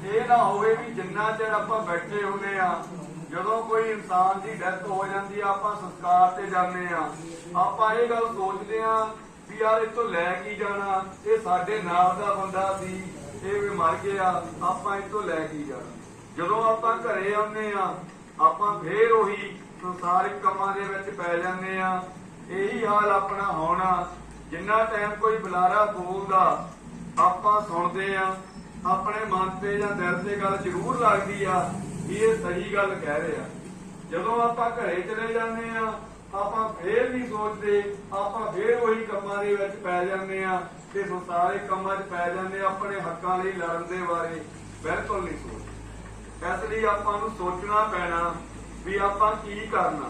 ਇਹ ਨਾ ਹੋਵੇ ਵੀ ਜਿੰਨਾ ਚਿਰ ਆਪਾਂ ਬੈਠੇ ਹੁੰਦੇ ਆ, ਜਦੋਂ ਕੋਈ ਇਨਸਾਨ ਦੀ ਡੈਥ ਹੋ ਜਾਂਦੀ ਆ ਆਪਾਂ ਸੰਸਕਾਰ ਤੇ ਜਾਂਦੇ ਆ, ਆਪਾਂ ਇਹ ਗੱਲ ਸੋਚਦੇ ਆ ਵੀ ਯਾਰ ਇੱਥੋਂ ਲੈ ਕੀ ਜਾਣਾ, ਇਹ ਸਾਡੇ ਨਾਲ ਦਾ ਬੰਦਾ ਸੀ, ਇਹ ਵੀ ਮਰ ਗਿਆ, ਆਪਾਂ ਇੱਥੋਂ ਲੈ ਕੀ ਜਾਣਾ। ਜਦੋਂ ਆਪਾਂ ਘਰੇ ਆਉਂਦੇ ਆ ਆਪਾਂ ਫੇਰ ਉਹੀ ਸੰਸਾਰਿਕ ਕੰਮਾਂ ਦੇ ਵਿੱਚ ਪੈ ਜਾਂਦੇ ਆ। ਇਹੀ ਹਾਲ ਆਪਣਾ ਹੋਣਾ। ਜਿੰਨਾ ਟਾਈਮ ਕੋਈ ਬੁਲਾਰਾ ਬੋਲਦਾ ਆਪਾਂ ਸੁਣਦੇ ਆ, ਆਪਣੇ ਮਨ ਤੇ ਜਾਂ ਦਿਲ ਤੇ ਗੱਲ ਜ਼ਰੂਰ ਲੱਗਦੀ ਆ ਵੀ ਇਹ ਸਹੀ ਗੱਲ ਕਹਿ ਰਹੇ ਆ। ਜਦੋਂ ਆਪਾਂ ਘਰੇ ਚਲੇ ਜਾਂਦੇ ਆ ਆਪਾਂ ਫੇਰ ਨਹੀਂ ਸੋਚਦੇ, ਆਪਾਂ ਫੇਰ ਉਹੀ ਕੰਮਾਂ ਦੇ ਵਿੱਚ ਪੈ ਜਾਂਦੇ ਆ ਤੇ ਸਾਰੇ ਕੰਮਾਂ 'ਚ ਪੈ ਜਾਂਦੇ ਆ, ਆਪਣੇ ਹੱਕਾਂ ਲਈ ਲੜਨ ਦੇ ਬਾਰੇ ਬਿਲਕੁਲ ਨਹੀਂ ਸੋਚਦੇ। ਇਸ ਲਈ ਆਪਾਂ ਨੂੰ ਸੋਚਣਾ ਪੈਣਾ ਵੀ ਆਪਾਂ ਕੀ ਕਰਨਾ।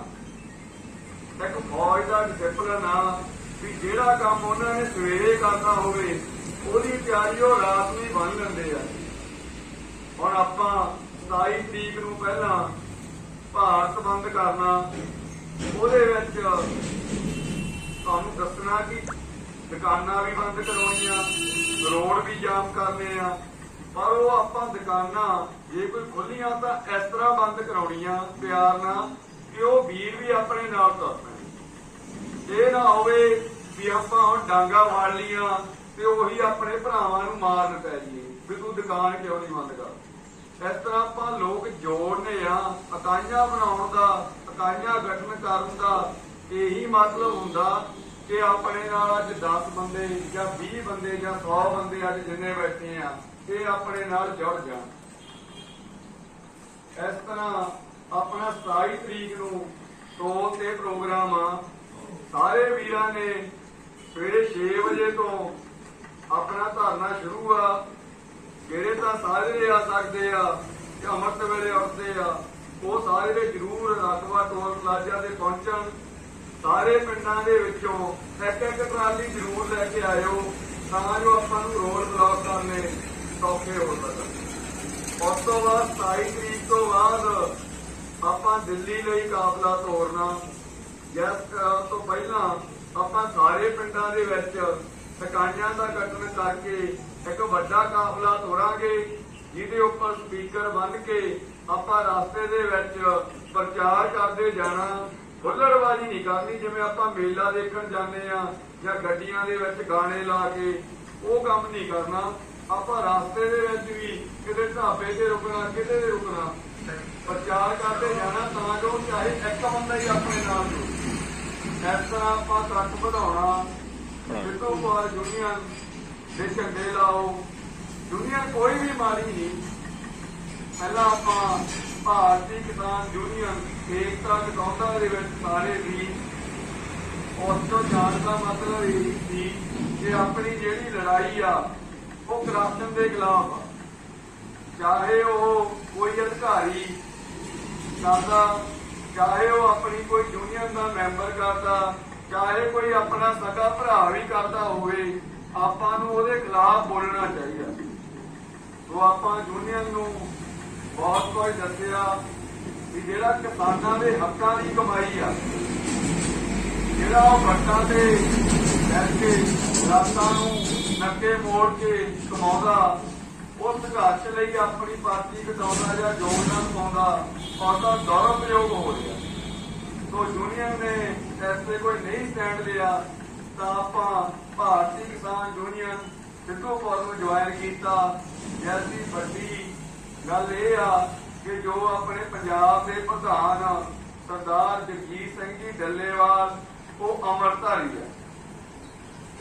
ਇੱਕ ਫੌਜ ਦਾ ਡਿਸਪਲਿਨ ਆ ਵੀ ਜਿਹੜਾ ਕੰਮ ਉਹਨਾਂ ਨੇ ਸਵੇਰੇ ਕਰਨਾ ਹੋਵੇ ਉਹਦੀ ਤਿਆਰੀ ਉਹ ਰਾਤ ਨੂੰ ਹੀ ਬੰਨ ਲੈਂਦੇ ਆ। ਹੁਣ ਆਪਾਂ 27 ਤਰੀਕ ਨੂੰ ਪਹਿਲਾਂ ਭਾਰਤ ਬੰਦ ਕਰਨਾ, ਉਹਦੇ ਵਿੱਚ ਤੁਹਾਨੂੰ ਦੱਸਣਾ ਕਿ ਦੁਕਾਨਾਂ ਵੀ ਬੰਦ ਕਰਾਉਣੀਆਂ, ਰੋਡ ਵੀ ਜਾਮ ਕਰਨੇ ਆ, ਪਰ ਉਹ ਆਪਾਂ ਦੁਕਾਨਾਂ ਜੇ ਕੋਈ ਖੋਲੀਆਂ ਤਾਂ ਇਸ ਤਰ੍ਹਾਂ ਬੰਦ ਕਰਾਉਣੀਆਂ ਪਿਆਰ ਨਾਲ ਕਿ ਉਹ ਵੀਰ ਵੀ ਆਪਣੇ ਨਾਲ ਤੁਰ ਪੈਣ। ਇਹ ਨਾ ਹੋਵੇ ਵੀ ਆਪਾਂ ਹੁਣ ਡਾਂਗਾ ਫੜ ਲੀਆਂ ਤੇ ਉਹੀ ਆਪਣੇ ਭਰਾਵਾਂ ਨੂੰ ਮਾਰਨ ਪੈ ਜਾਈਏ ਵੀ ਤੂੰ ਦੁਕਾਨ ਕਿਉਂ ਨਹੀਂ ਬੰਦ ਕਰ। ਇਸ ਤਰ੍ਹਾਂ ਆਪਾਂ ਲੋਕ ਜੋੜਨੇ ਆ। ਇਕਾਈਆਂ ਬਣਾਉਣ ਦਾ, ਇਕਾਈਆਂ ਗਠਨ ਕਰਨ ਦਾ ਇਹੀ ਮਤਲਬ ਹੁੰਦਾ ਕਿ ਆਪਣੇ ਨਾਲ ਅੱਜ 10 ਬੰਦੇ ਜਾਂ 20 ਬੰਦੇ ਜਾਂ 100 ਬੰਦੇ ਅੱਜ ਜਿੰਨੇ ਬੈਠੇ ਆ ਇਹ ਆਪਣੇ ਨਾਲ ਜੁੜ ਜਾਣ। ਇਸ ਤਰ੍ਹਾਂ ਆਪਣਾ 27 ਤਰੀਕ ਨੂੰ ਟੋਲ ਤੇ ਪ੍ਰੋਗਰਾਮ ਆ। ਸਾਰੇ ਵੀਰਾਂ ਨੇ ਸਵੇਰੇ 6 ਵਜੇ ਤੋਂ ਆਪਣਾ ਧਰਨਾ ਸ਼ੁਰੂ ਆ। ਜਿਹੜੇ ਤਾਂ ਸਾਰੇ ਆ ਸਕਦੇ ਆ ਕਿ ਅੰਮ੍ਰਿਤ ਵੇਲੇ ਉੱਠਦੇ ਆ ਉਹ ਸਾਰੇ ਜ਼ਰੂਰ ਰਕਬਾ ਟੋਲ ਪਲਾਜ਼ਾ ਤੇ ਪਹੁੰਚਣ। ਸਾਰੇ ਪਿੰਡਾਂ ਦੇ ਵਿੱਚੋਂ ਇੱਕ ਇੱਕ ਟਰਾਲੀ ਜ਼ਰੂਰ ਲੈ ਕੇ ਆਇਓ ਤਾਂ ਜੋ ਆਪਾਂ ਨੂੰ ਰੋਡ ਬਲੌਕ ਕਰਨੇ ਸੌਖੇ ਹੋ ਸਕਣ। ਉਸ ਤੋਂ ਬਾਅਦ 27 ਤਰੀਕ ਤੋਂ ਬਾਅਦ ਆਪਾਂ ਦਿੱਲੀ ਲਈ ਕਾਫਲਾ ਤੋਰਨਾ। ਜਿਸ ਤੋਂ ਪਹਿਲਾਂ ਆਪਾਂ ਸਾਰੇ ਪਿੰਡਾਂ ਦੇ ਵਿੱਚ ਇਕਾਈਆਂ ਦਾ ਗਠਨ ਕਰਕੇ ਇੱਕ ਵੱਡਾ ਕਾਫਲਾ ਤੋਰਾਂਗੇ ਜਿਹਦੇ ਉੱਪਰ ਸਪੀਕਰ ਬੰਨ੍ਹ ਕੇ ਆਪਾਂ ਰਸਤੇ ਦੇ ਵਿੱਚ ਪ੍ਰਚਾਰ ਕਰਦੇ ਜਾਣਾ। ਹੁੱਲੜਬਾਜ਼ੀ ਨਹੀਂ ਕਰਨੀ ਜਿਵੇਂ ਆਪਾਂ ਮੇਲਾ ਦੇਖਣ ਜਾਂਦੇ ਆ ਜਾਂ ਗੱਡੀਆਂ ਦੇ ਵਿੱਚ ਗਾਣੇ ਲਾ ਕੇ, ਉਹ ਕੰਮ ਨਹੀਂ ਕਰਨਾ। ਆਪਾਂ ਰਸਤੇ ਦੇ ਵਿੱਚ ਵੀ ਕਿਤੇ ਢਾਬੇ ਤੇ ਰੁਕਣਾ, ਕਿਤੇ ਤੇ ਰੁਕਣਾ, ਪ੍ਰਚਾਰ ਕਰਦੇ ਜਾਣਾ ਤਾਂ ਜੋ ਚਾਹੇ ਇੱਕ ਬੰਦਾ ਹੀ ਆਪਣੇ ਨਾਲ ਜੁੜੇ। ਇਸ ਤਰ੍ਹਾਂ ਆਪਾਂ ਇਕੱਠ ਵਧਾਉਣਾ। ਸਿੱਧੂਪੁਰ ਯੂਨੀਅਨ ਦੇ ਝੰਡੇ ਲਾਓ। ਯੂਨੀਅਨ ਕੋਈ ਵੀ ਮਾੜੀ ਨਹੀਂ। ਪਹਿਲਾਂ ਆਪਾਂ ਭਾਰਤੀ ਕਿਸਾਨ ਯੂਨੀਅਨ ਏਕਤਾ ਟਿਕਾਉਂਦਾ ਦੇ ਵਿੱਚ ਸਾਰੇ ਵੀ ਉਸ ਤੋਂ ਜਾਣ ਦਾ ਮਤਲਬ ਇਹ ਸੀ ਕਿ ਆਪਣੀ ਜਿਹੜੀ ਲੜਾਈ ਆ ਉਹ ਕਰਪਸ਼ਨ ਦੇ ਖਿਲਾਫ ਆ। ਚਾਹੇ ਉਹ ਕੋਈ ਅਧਿਕਾਰੀ ਕਰਦਾ, ਚਾਹੇ ਉਹ ਆਪਣੀ ਕੋਈ ਯੂਨੀਅਨ ਦਾ ਮੈਂਬਰ ਕਰਦਾ, ਚਾਹੇ ਕੋਈ ਆਪਣਾ ਸਗਾ ਭਰਾ ਵੀ ਕਰਦਾ ਹੋਵੇ, ਆਪਾਂ ਨੂੰ ਉਹਦੇ ਖਿਲਾਫ ਬੋਲਣਾ ਚਾਹੀਦਾ। ਸੋ ਆਪਾਂ ਯੂਨੀਅਨ ਨੂੰ ਬਹੁਤ ਕੁਝ ਦੱਸਿਆ ਵੀ ਜਿਹੜਾ ਕਿਸਾਨਾਂ ਦੇ ਹੱਕਾਂ ਦੀ ਕਮਾਈ ਆ, ਜਿਹੜਾ ਉਹ ਵੱਟਾਂ ਤੇ ਬੈਠ ਕੇ ਰਾਤਾਂ ਨੂੰ ਨੱਕੇ ਮੋੜ ਕੇ ਕਮਾਉਂਦਾ, ਉਸ ਸੰਘਰਸ਼ ਲਈ ਆਪਣੀ ਪਾਰਟੀ ਘਟਾਉਂਦਾ ਜਾਂ ਯੋਗਦਾਨ ਪਾਉਂਦਾ, ਉਹਦਾ ਦੁਰਉਪਯੋਗ ਹੋ ਰਿਹਾ। ਸੋ ਯੂਨੀਅਨ ਨੇ ਐਸੇ ਕੋਈ ਨਹੀਂ ਸਟੈਂਡ ਲਿਆ ਤਾਂ ਆਪਾਂ ਭਾਰਤੀ ਕਿਸਾਨ ਯੂਨੀਅਨ ਸਿੱਧੂਪੁਰ ਨੂੰ ਜੁਆਇਨ ਕੀਤਾ। ਜੈਸੀ ਵੱਡੀ ਗੱਲ ਇਹ ਆ ਕਿ ਜੋ ਆਪਣੇ ਪੰਜਾਬ ਦੇ ਪ੍ਰਧਾਨ ਸਰਦਾਰ ਜਗਜੀਤ ਸਿੰਘ ਜੀ ਡੱਲੇਵਾਲ ਉਹ ਅੰਮ੍ਰਿਤਧਾਰੀ ਹੈ।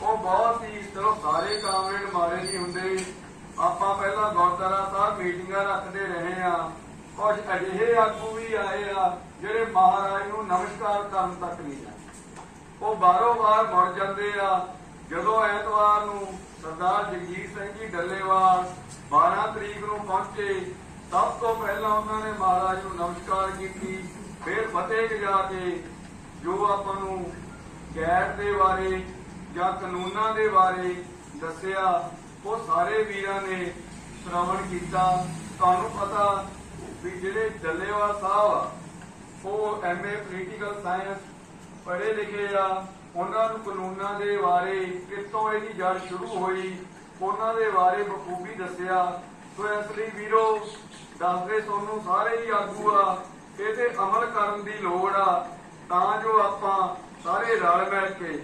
ਉਹ ਬਹੁਤ ਹੀ, ਚਲੋ ਸਾਰੇ ਕਾਮਰੇਡ ਮਾਰੇ ਨਹੀਂ ਹੁੰਦੇ। ਆਪਾਂ ਪਹਿਲਾਂ ਗੁਰਦੁਆਰਾ ਸਾਹਿਬ ਮੀਟਿੰਗਾਂ ਰੱਖਦੇ ਰਹੇ ਆ। ਕੁਝ ਅਜਿਹੇ ਆਗੂ ਵੀ ਆਏ ਆ ਜਿਹੜੇ ਮਹਾਰਾਜ ਨੂੰ ਨਮਸਕਾਰ ਕਰਨ ਤੱਕ ਨਹੀਂ ਜਾਂਦੇ, ਉਹ ਬਾਰੋਂ ਬਾਰ ਮੁੜ ਜਾਂਦੇ ਆ। ਜਦੋਂ ਐਤਵਾਰ ਨੂੰ ਸਰਦਾਰ ਜਗਜੀਤ ਸਿੰਘ ਜੀ ਡੱਲੇਵਾਲ 12 ਤਰੀਕ ਨੂੰ ਪਹੁੰਚੇ, ਸਭ ਤੋਂ ਪਹਿਲਾਂ ਉਹਨਾਂ ਨੇ ਮਹਾਰਾਜ ਨੂੰ ਨਮਸਕਾਰ ਕੀਤੀ, ਫਿਰ ਫਤਿਹ ਗਜਾ ਕੇ ਜੋ ਆਪਾਂ ਨੂੰ ਗੈਰ ਦੇ ਬਾਰੇ ਜਾਂ ਕਾਨੂੰਨਾਂ ਦੇ ਬਾਰੇ ਦੱਸਿਆ ਉਹ ਸਾਰੇ ਵੀਰਾਂ ਨੇ ਸ਼੍ਰਵਣ ਕੀਤਾ। ਤੁਹਾਨੂੰ ਪਤਾ ਵੀ ਜਿਹੜੇ ਡੱਲੇਵਾਲ ਸਾਹਿਬ ਆ ਉਹ MA ਪੋਲੀਟੀਕਲ ਸਾਇੰਸ ਪੜ੍ਹੇ ਲਿਖੇ ਆ। ਉਹਨਾਂ ਨੂੰ ਕਾਨੂੰਨਾਂ ਦੇ ਬਾਰੇ ਕਿੱਥੋਂ ਇਹਦੀ ਜੜ ਸ਼ੁਰੂ ਹੋਈ ਉਹਨਾਂ ਦੇ ਬਾਰੇ ਬਖੂਬੀ ਦੱਸਿਆ। ਸੋ ਇਸ ਲਈ ਵੀਰੋ ਦੱਸਦੇ ਤੁਹਾਨੂੰ ਸਾਰੇ ਹੀ ਆਗੂ ਆ, ਇਹਦੇ ਅਮਲ ਕਰਨ ਦੀ ਲੋੜ ਆ ਤਾਂ ਜੋ ਆਪਾਂ ਸਾਰੇ ਰਲ ਮਿਲ ਕੇ।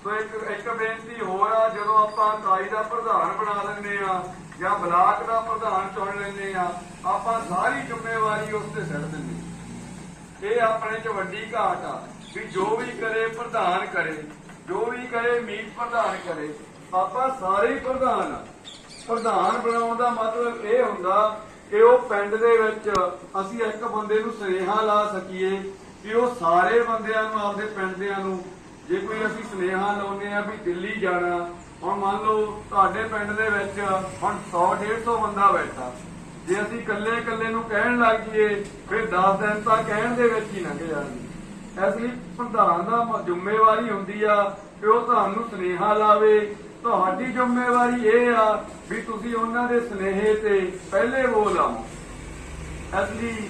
ਸੋ ਇੱਕ ਬੇਨਤੀ ਹੋਰ ਆ, ਜਦੋਂ ਆਪਾਂ ਇਕਾਈ ਦਾ ਪ੍ਰਧਾਨ ਬਣਾ ਲੈਂਦੇ ਆ ਜਾਂ ਬਲਾਕ ਦਾ ਪ੍ਰਧਾਨ ਚੁਣ ਲੈਂਦੇ ਆ, ਆਪਾਂ ਸਾਰੀ ਜ਼ਿੰਮੇਵਾਰੀ ਉਸ ਤੇ ਸਿੱਟ ਦਿੰਦੇ। ਇਹ ਆਪਣੇ ਚ ਵੱਡੀ ਘਾਟ ਆ ਵੀ ਜੋ ਵੀ ਕਰੇ ਪ੍ਰਧਾਨ ਕਰੇ, ਜੋ ਵੀ ਕਰੇ ਮੀਤ ਪ੍ਰਧਾਨ ਕਰੇ। ਆਪਾਂ ਸਾਰੇ ਹੀ ਪ੍ਰਧਾਨ ਆ, ਪ੍ਰਧਾਨ ਬਣਾਉਣ ਦਾ ਮਤਲਬ ਇਹ ਹੁੰਦਾ ਕਿ ਉਹ ਪਿੰਡ ਦੇ ਵਿੱਚ ਅਸੀਂ ਇੱਕ ਬੰਦੇ ਨੂੰ ਸੁਨੇਹਾ ਲਾ ਸਕੀਏ ਕਿ ਉਹ ਸਾਰੇ ਬੰਦਿਆਂ ਨੂੰ, ਆਪਦੇ ਪਿੰਡਿਆਂ ਨੂੰ, ਜੇ ਕੋਈ ਅਸੀਂ ਸੁਨੇਹਾ ਲਾਉਂਦੇ ਆ ਵੀ ਦਿੱਲੀ ਜਾਣਾ, ਹੁਣ ਮੰਨ ਲਓ ਤੁਹਾਡੇ ਪਿੰਡ ਦੇ ਵਿੱਚ ਹੁਣ 100-150 ਬੰਦਾ ਬੈਠਾ, ਜੇ ਅਸੀਂ ਇਕੱਲੇ ਨੂੰ ਕਹਿਣ ਲੱਗ ਜਾਈਏ ਫਿਰ 10 ਦਿਨ ਤਾਂ ਕਹਿਣ ਦੇ ਵਿੱਚ ਹੀ ਲੰਘ ਜਾਣਗੇ। ਇਸ ਲਈ ਪ੍ਰਧਾਨ ਦਾ ਜ਼ਿੰਮੇਵਾਰੀ ਹੁੰਦੀ ਆ ਕਿ ਉਹ ਤੁਹਾਨੂੰ ਸੁਨੇਹਾ ਲਾਵੇ। ਤੁਹਾਡੀ ਜ਼ਿੰਮੇਵਾਰੀ ਇਹ ਆ ਵੀ ਤੁਸੀਂ ਉਹਨਾਂ ਦੇ ਸੁਨੇਹੇ ਤੇ ਪਹਿਲੇ ਬੋਲ ਆਓ। ਇਸ ਲਈ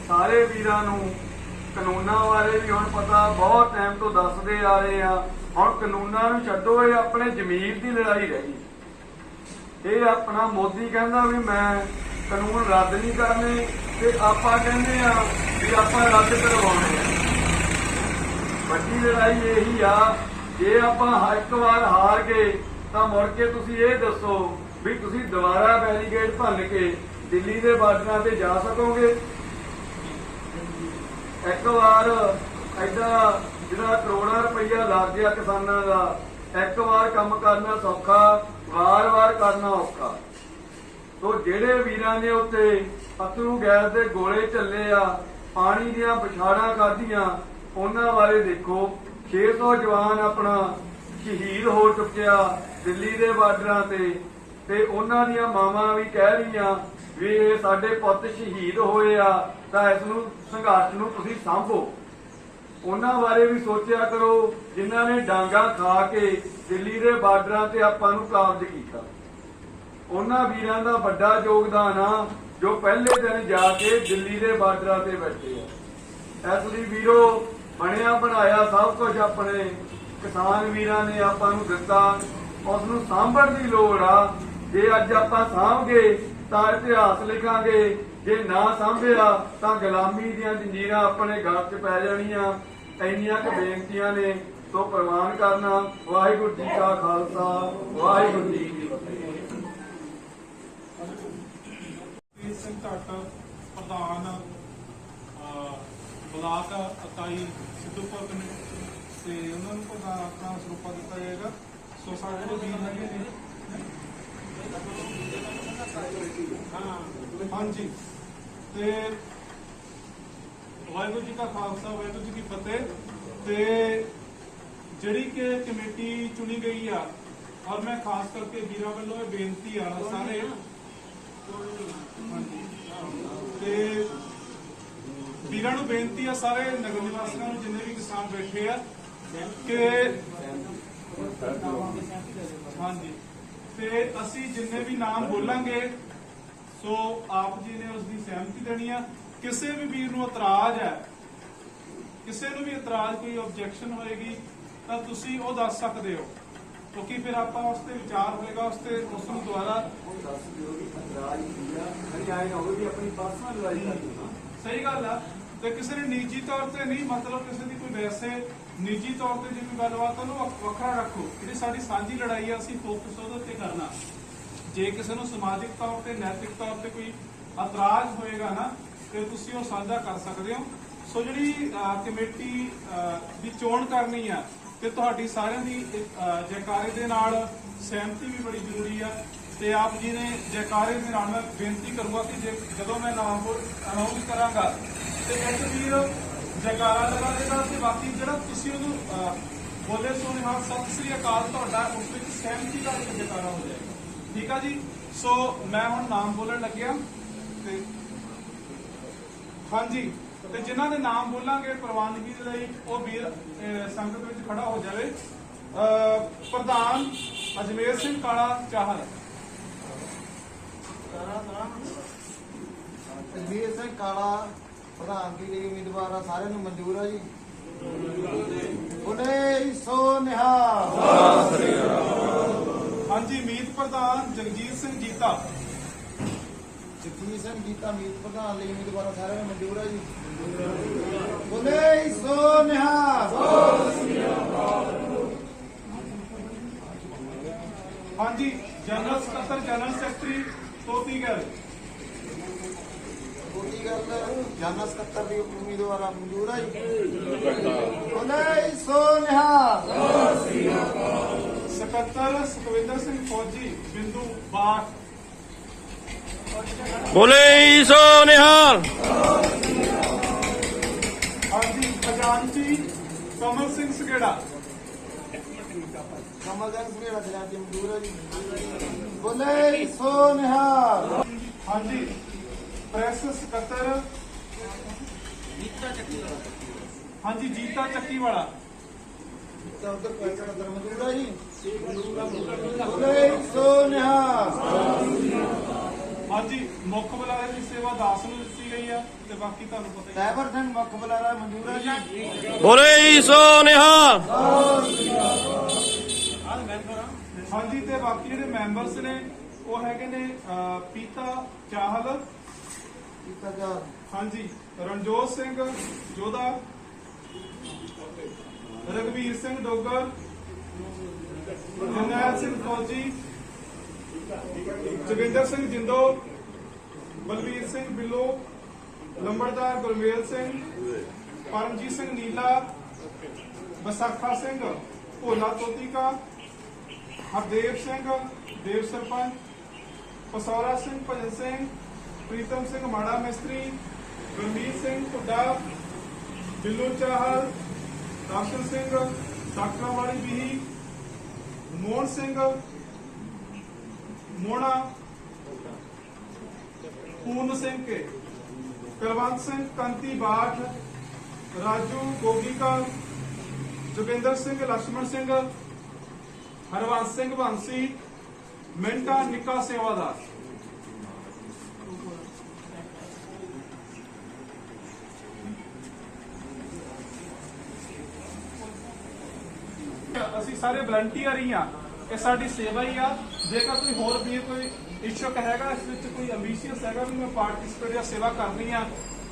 ਸਾਰੇ ਵੀਰਾਂ ਨੂੰ ਕਾਨੂੰਨਾਂ ਬਾਰੇ ਵੀ ਹੁਣ ਪਤਾ, ਬਹੁਤ ਟਾਈਮ ਤੋਂ ਦੱਸਦੇ ਆ ਰਹੇ ਆ। ਹੁਣ ਕਾਨੂੰਨਾਂ ਨੂੰ ਛੱਡੋ, ਇਹ ਆਪਣੇ ਜ਼ਮੀਰ ਦੀ ਲੜਾਈ ਰਹਿ ਗਈ। ਇਹ ਆਪਣਾ ਮੋਦੀ ਕਹਿੰਦਾ ਵੀ ਮੈਂ ਕਾਨੂੰਨ ਰੱਦ ਨਹੀਂ ਕਰਨੇ ਤੇ ਆਪਾਂ ਕਹਿੰਦੇ ਆ ਵੀ ਆਪਾਂ ਰੱਦ ਕਰਵਾਉਣੇ ਆ। ਵੱਡੀ ਲੜਾਈ ਇਹੀ ਆ, ਜੇ ਆਪਾਂ ਇੱਕ ਵਾਰ ਹਾਰ ਗਏ ਤਾਂ ਮੁੜ ਕੇ ਤੁਸੀਂ ਇਹ ਦੱਸੋ ਵੀ ਤੁਸੀਂ ਦੁਬਾਰਾ ਬੈਰੀਕੇਡ ਭੰਨ ਕੇ ਦਿੱਲੀ ਦੇ ਬਾਰਡਰਾਂ ਤੇ ਜਾ ਸਕੋਗੇ? ਇੱਕ ਵਾਰ ਐਡਾ ਜਿਹੜਾ ਕਰੋੜਾਂ ਰੁਪਈਆ ਲੱਗ ਗਿਆ ਕਿਸਾਨਾਂ ਦਾ, ਇੱਕ ਵਾਰ ਕੰਮ ਕਰਨਾ ਸੌਖਾ, ਵਾਰ-ਵਾਰ ਕਰਨਾ ਔਖਾ। ਤੋ ਜਿਹੜੇ ਵੀਰਾਂ ਨੇ ਉੱਤੇ ਅਥਰੂ ਗੈਸ ਦੇ ਗੋਲੇ ਚੱਲੇ ਆ, ਪਾਣੀ ਦੀਆਂ ਵਿਛਾੜਾਂ ਖਾਧੀਆਂ, ਉਹਨਾਂ ਬਾਰੇ ਦੇਖੋ। 600 ਜਵਾਨ ਆਪਣਾ ਸ਼ਹੀਦ ਹੋ ਚੁੱਕਿਆ ਦਿੱਲੀ ਦੇ ਬਾਰਡਰਾਂ ਤੇ ਉਹਨਾਂ ਦੀਆਂ ਮਾਵਾਂ ਵੀ ਕਹਿ ਰਹੀਆਂ ਵੀ ਇਹ ਸਾਡੇ ਪੁੱਤ ਸ਼ਹੀਦ ਹੋਏ ਆ, ਤਾਂ ਇਸ ਨੂੰ ਸੰਘਰਸ਼ ਨੂੰ ਤੁਸੀਂ ਸਾਂਭੋ। ਉਹਨਾਂ ਬਾਰੇ ਵੀ ਸੋਚਿਆ ਕਰੋ ਜਿਨ੍ਹਾਂ ਨੇ ਡਾਂਗਾ ਖਾ ਕੇ ਦਿੱਲੀ ਦੇ ਬਾਰਡਰਾਂ ਤੇ ਆਪਾਂ ਨੂੰ ਕਾਬਜ਼ ਕੀਤਾ। ਉਹਨਾਂ ਵੀਰਾਂ ਦਾ ਵੱਡਾ ਯੋਗਦਾਨ ਆ ਜੋ ਪਹਿਲੇ ਦਿਨ ਜਾ ਕੇ ਦਿੱਲੀ ਦੇ ਬਾਰਡਰਾਂ ਤੇ ਬੈਠੇ ਆ। ਇਸ ਲਈ ਵੀਰੋ, ਬਣਿਆ ਬਣਾਇਆ ਸਭ ਕੁਝ ਆਪਣੇ ਕਿਸਾਨ ਵੀਰਾਂ ਨੇ ਆਪਾਂ ਨੂੰ ਦਿੱਤਾ, ਉਸ ਨੂੰ ਸਾਂਭਣ ਦੀ ਲੋੜ ਆ। ਜੇ ਅੱਜ ਆਪਾਂ ਸਾਂਭ ਗਏ ਤਾਂ ਇਤਿਹਾਸ ਲਿਖਾਂਗੇ, ਜੇ ਨਾ ਸਾਂਭਿਆ ਤਾਂ ਗੁਲਾਮੀ ਦੀਆਂ ਜ਼ੰਜੀਰਾਂ ਆਪਣੇ ਗਲ 'ਚ ਪੈ ਜਾਣੀਆਂ। ਇੰਨੀਆਂ ਕੁ ਬੇਨਤੀਆਂ ਨੇ, ਤੋਂ ਪ੍ਰਵਾਨ ਕਰਨਾ। ਵਾਹਿਗੁਰੂ ਜੀ ਕਾ ਖਾਲਸਾ, ਵਾਹਿਗੁਰੂ ਜੀ ਕੀ ਫਤਿਹ। ਸਿੰਘ ਢੱਟ ਪ੍ਰਧਾਨ ਬਲਾਕ ਇਕਾਈ ਸਿੱਧੂਪੁਰ ਤੇ ਉਹਨਾਂ ਨੂੰ ਪ੍ਰਧਾਨ ਆਪਣਾ ਸਰੂਪਾ ਦਿੱਤਾ ਜਾਏਗਾ। ਸੋ ਸਾਡੇ ਜਿਹੜੇ ਵੀਰ ਹੈਗੇ ਨੇ, ਹਾਂਜੀ, ਤੇ ਵਾਹਿਗੁਰੂ ਜੀ ਕਾ ਖਾਲਸਾ, ਵਾਹਿਗੁਰੂ ਜੀ ਕੀ ਫਤਿਹ। ਤੇ ਜਿਹੜੀ ਕਿ ਕਮੇਟੀ ਚੁਣੀ ਗਈ ਆ, ਔਰ ਮੈਂ ਖਾਸ ਕਰਕੇ ਵੀਰਾਂ ਵੱਲੋਂ ਇਹ ਬੇਨਤੀ ਆ ਸਾਰੇ, ਤੇ ਵੀਰਾਂ ਨੂੰ ਬੇਨਤੀ ਆ ਸਾਰੇ ਨਗਰ ਨਿਵਾਸੀਆਂ ਨੂੰ, ਜਿੰਨੇ ਵੀ ਕਿਸਾਨ ਬੈਠੇ ਆ, ਕਿ ਹਾਂਜੀ, ਤੇ ਅਸੀਂ ਜਿੰਨੇ ਵੀ ਨਾਮ ਬੋਲਾਂਗੇ ਸੋ ਆਪ ਜੀ ਨੇ ਉਸ ਦੀ ਸਹਿਮਤੀ ਦੇਣੀ ਆ। ਕਿਸੇ ਵੀ ਵੀਰ ਨੂੰ ਇਤਰਾਜ਼ ਹੈ, ਕਿਸੇ ਨੂੰ ਵੀ ਇਤਰਾਜ਼, ਕੋਈ ਆਬਜੈਕਸ਼ਨ ਹੋਏਗੀ ਤਾਂ ਤੁਸੀਂ ਉਹ ਦੱਸ ਸਕਦੇ ਹੋ, ਕਿਉਂਕਿ ਫਿਰ ਆਪਾਂ ਉਸ ਤੇ ਵਿਚਾਰ ਹੋਏਗਾ, ਉਸ ਨੂੰ ਦੁਬਾਰਾ ਸਹੀ ਗੱਲ ਆ। ਤੇ ਕਿਸੇ ਨੇ ਨਿੱਜੀ ਤੌਰ ਤੇ ਨਹੀਂ, ਮਤਲਬ ਕਿਸੇ ਦੀ ਕੋਈ ਵੈਸੇ ਨਿੱਜੀ ਤੌਰ ਤੇ ਜੇ ਕੋਈ ਗੱਲਬਾਤ ਉਹਨੂੰ ਵੱਖਰਾ ਰੱਖੋ। ਜਿਹੜੀ ਸਾਡੀ ਸਾਂਝੀ ਲੜਾਈ ਆ, ਅਸੀਂ ਫੋਕਸ ਉਹਦੇ ਉੱਤੇ ਕਰਨਾ। ਜੇ ਕਿਸੇ ਨੂੰ ਸਮਾਜਿਕ ਤੌਰ ਤੇ, ਨੈਤਿਕ ਤੌਰ ਤੇ ਕੋਈ ਇਤਰਾਜ਼ ਹੋਏਗਾ ਨਾ, ਤੇ ਤੁਸੀਂ ਉਹ ਸਾਂਝਾ ਕਰ ਸਕਦੇ ਹੋ। ਸੋ ਜਿਹੜੀ ਕਮੇਟੀ ਦੀ ਚੋਣ ਕਰਨੀ ਆ, ਤੇ ਤੁਹਾਡੀ ਸਾਰਿਆਂ ਦੀ ਜੈਕਾਰੇ ਦੇ ਨਾਲ ਸਹਿਮਤੀ ਵੀ ਬੜੀ ਜ਼ਰੂਰੀ ਆ। ਤੇ ਆਪ ਜੀ ਨੇ ਜੈਕਾਰੇ ਦੇ ਨਾਲ ਮੈਂ ਬੇਨਤੀ ਕਰੂੰਗਾ ਕਿ ਜਦੋਂ ਮੈਂ ਨਾਮ ਅਨਾਉਂਸ ਕਰਾਂਗਾ ਤੇ ਇੱਕ ਵੀਰ ਜੈਕਾਰਾ ਲਗਾ ਦੇਗਾ, ਤੇ ਬਾਕੀ ਜਿਹੜਾ ਤੁਸੀਂ ਉਹਨੂੰ ਬੋਲੇ ਸੋਨੇ ਹਾਲ ਸਤਿ ਸ੍ਰੀ ਅਕਾਲ ਤੁਹਾਡਾ, ਉਸ ਵਿੱਚ ਸਹਿਮਤੀ ਦਾ ਇੱਕ ਜੈਕਾਰਾ ਹੋ ਜਾਏਗਾ। ਠੀਕ ਆ ਜੀ। ਸੋ ਮੈਂ ਹੁਣ ਨਾਮ ਬੋਲਣ ਲੱਗਿਆ, ਤੇ ਹਾਂਜੀ, ਤੇ ਜਿਨ੍ਹਾਂ ਦੇ ਨਾਮ ਬੋਲਾਂਗੇ ਪ੍ਰਵਾਨਗੀ ਦੇ ਲਈ ਉਹ ਵੀਰ ਸੰਗਤ ਵਿੱਚ ਖੜਾ ਹੋ ਜਾਵੇ। ਪ੍ਰਧਾਨ ਅਜਮੇਰ ਸਿੰਘ ਕਾਲਾ ਚਾਹਲ। ਅਜਮੇਰ ਸਿੰਘ ਕਾਲਾ ਪ੍ਰਧਾਨਗੀ ਲਈ ਉਮੀਦਵਾਰ ਆ, ਸਾਰਿਆਂ ਨੂੰ ਮਨਜ਼ੂਰ ਆ ਜੀ? ਬੋਲੇ ਸੋ ਨਿਹਾਲ। ਹਾਂਜੀ, ਮੀਤ ਪ੍ਰਧਾਨ ਜਗਜੀਤ ਸਿੰਘ ਜੀਤਾ। ਜਗਜੀਤ ਸਿੰਘ ਜੀਤਾ ਮੀਤ ਪ੍ਰਧਾਨ ਲਈ ਉਮੀਦਵਾਰ ਆ, ਸਾਰਿਆਂ ਨੂੰ ਮਨਜ਼ੂਰ ਆ ਜੀ? ਬੋਲੇ ਸੋ ਨਿਹਾਲ। ਹਾਂਜੀ, ਜਨਰਲ ਸਕੱਤਰ, ਜਨਰਲ ਸੈਕਟਰੀ ਤੋਤੀ ਗੱਲ। ਕੋਈ ਗੱਲ ਜਨਰਲ ਸਕੱਤਰ ਦੀ ਉਮੀਦਵਾਰ ਆ, ਮਨਜ਼ੂਰ ਆ ਜੀ? ਬੋਲੇ ਸੋ ਨਿਹਾਲ। ਸਕੱਤਰ ਸੁਖਵਿੰਦਰ ਸਿੰਘ ਫੌਜੀ ਬਿੰਦੂ ਬਾਠ। ਬੋਲੇ ਸੋ ਨਿਹਾਲ। ਹਾਂਜੀ ਖਜ਼ਾਨਚੀ ਕਮਲ ਸਿੰਘ ਸਗੇੜਾ। ਕਮਲ ਸਿੰਘ ਸਗੇੜਾ ਖਜ਼ਾਨਚੀ ਮਨਜ਼ੂਰ ਹੈ ਜੀ। ਬੋਲੇ ਸੋ ਨਿਹਾਲ। ਹਾਂਜੀ ਪ੍ਰੈਸ ਸਕੱਤਰ ਹਾਂਜੀ ਜੀਤਾ ਚੱਕੀ ਵਾਲਾ। ਤਾਂ ਉਧਰ ਕੋਈ ਸਕੱਤਰ ਮਨਜ਼ੂਰ ਹੈ ਜੀ। ਬੋਲੇ ਸੋ ਨਿਹਾਲ। ਹਾਂਜੀ ਮੁੱਖ ਬੁਲਾਰੇ ਦੀ ਸੇਵਾ ਦਾਸ ਨੂੰ ਦਿੱਤੀ ਗਈ ਆ ਤੇ ਬਾਕੀ ਤੁਹਾਨੂੰ ਪਤਾ ਹੀ ਹੈ। ਸਾਈਬਰ ਸਿੰਘ ਮੁੱਖ ਬੁਲਾਰਾ ਮਨਜ਼ੂਰ ਹੈ ਜੀ। ਬੋਲੇ ਸੋ ਨਿਹਾਲ। ਹਾਂਜੀ ਤੇ ਬਾਕੀ ਜਿਹੜੇ ਮੈਂਬਰਸ ਨੇ ਉਹ ਹੈਗੇ ਨੇ ਪੀਤਾ ਚਾਹਲ, ਕੀਤਾ ਜਾ ਹਾਂਜੀ ਰਣਜੋਤ ਸਿੰਘ ਜੋਧਾ, ਰਘਵੀਰ ਸਿੰਘ ਡੋਗਰ, ਜਰਨੈਲ ਸਿੰਘ ਫੌਜੀ, ਜੋਗਿੰਦਰ ਸਿੰਘ ਜਿੰਦੋ, ਬਲਵੀਰ ਸਿੰਘ ਬਿੱਲੋ, ਲੰਬੜਦਾਰ ਗੁਰਮੇਲ ਸਿੰਘ, ਪਰਮਜੀਤ ਸਿੰਘ ਨੀਲਾ, ਬਸਾਖਾ ਸਿੰਘ ਭੋਲਾ ਤੋਤੀਕਾ, ਹਰਦੇਵ ਸਿੰਘ ਦੇਵ ਸਰਪੰਚ, ਪਸੌਰਾ ਸਿੰਘ ਭਜਨ ਸਿੰਘ, ਪ੍ਰੀਤਮ ਸਿੰਘ ਮਾੜਾ ਮਿਸਤਰੀ, ਗੁਰਮੀਤ ਸਿੰਘ ਢੁੱਡਾ, ਬਿੱਲੂ ਚਾਹਲ, ਰਾਸ਼ਨ ਸਿੰਘ ਡਾਕਟਰਾਂ ਵਾਲੀ ਬੀਹੀ, ਮੋਹਨ ਸਿੰਘ ਮੋਣਾ, ਪੂਰਨ ਸਿੰਘ ਕੇ, ਕੁਲਵੰਤ ਸਿੰਘ ਕੰਤੀ ਬਾਠ, ਰਾਜੂ ਗੋਗੀਕਰ, ਜੋਗਿੰਦਰ ਸਿੰਘ ਲక్ష్మణ ਸਿੰਘ, ਹਰਵੰਸ ਸਿੰਘ ਬੰਸੀ, ਮਿੰਟਾ ਨਿੱਕਾ ਸੇਵਾਦਾਰ। ਅਸੀਂ ਸਾਰੇ ਵਲੰਟੀਅਰ ਹੀ ਆ, ਇਹ ਸਾਡੀ ਸੇਵਾ ਹੀ ਆ। ਜੇਕਰ ਕੋਈ ਹੋਰ ਵੀ ਕੋਈ ਇੱਛੁਕ ਹੈਗਾ, ਇਸ ਵਿੱਚ ਕੋਈ ਐਂਬੀਸ਼ੀਅਸ ਹੈਗਾ ਵੀ ਮੈਂ ਪਾਰਟਿਸਿਪੇਟ ਜਾਂ ਸੇਵਾ ਕਰਨੀ ਆ,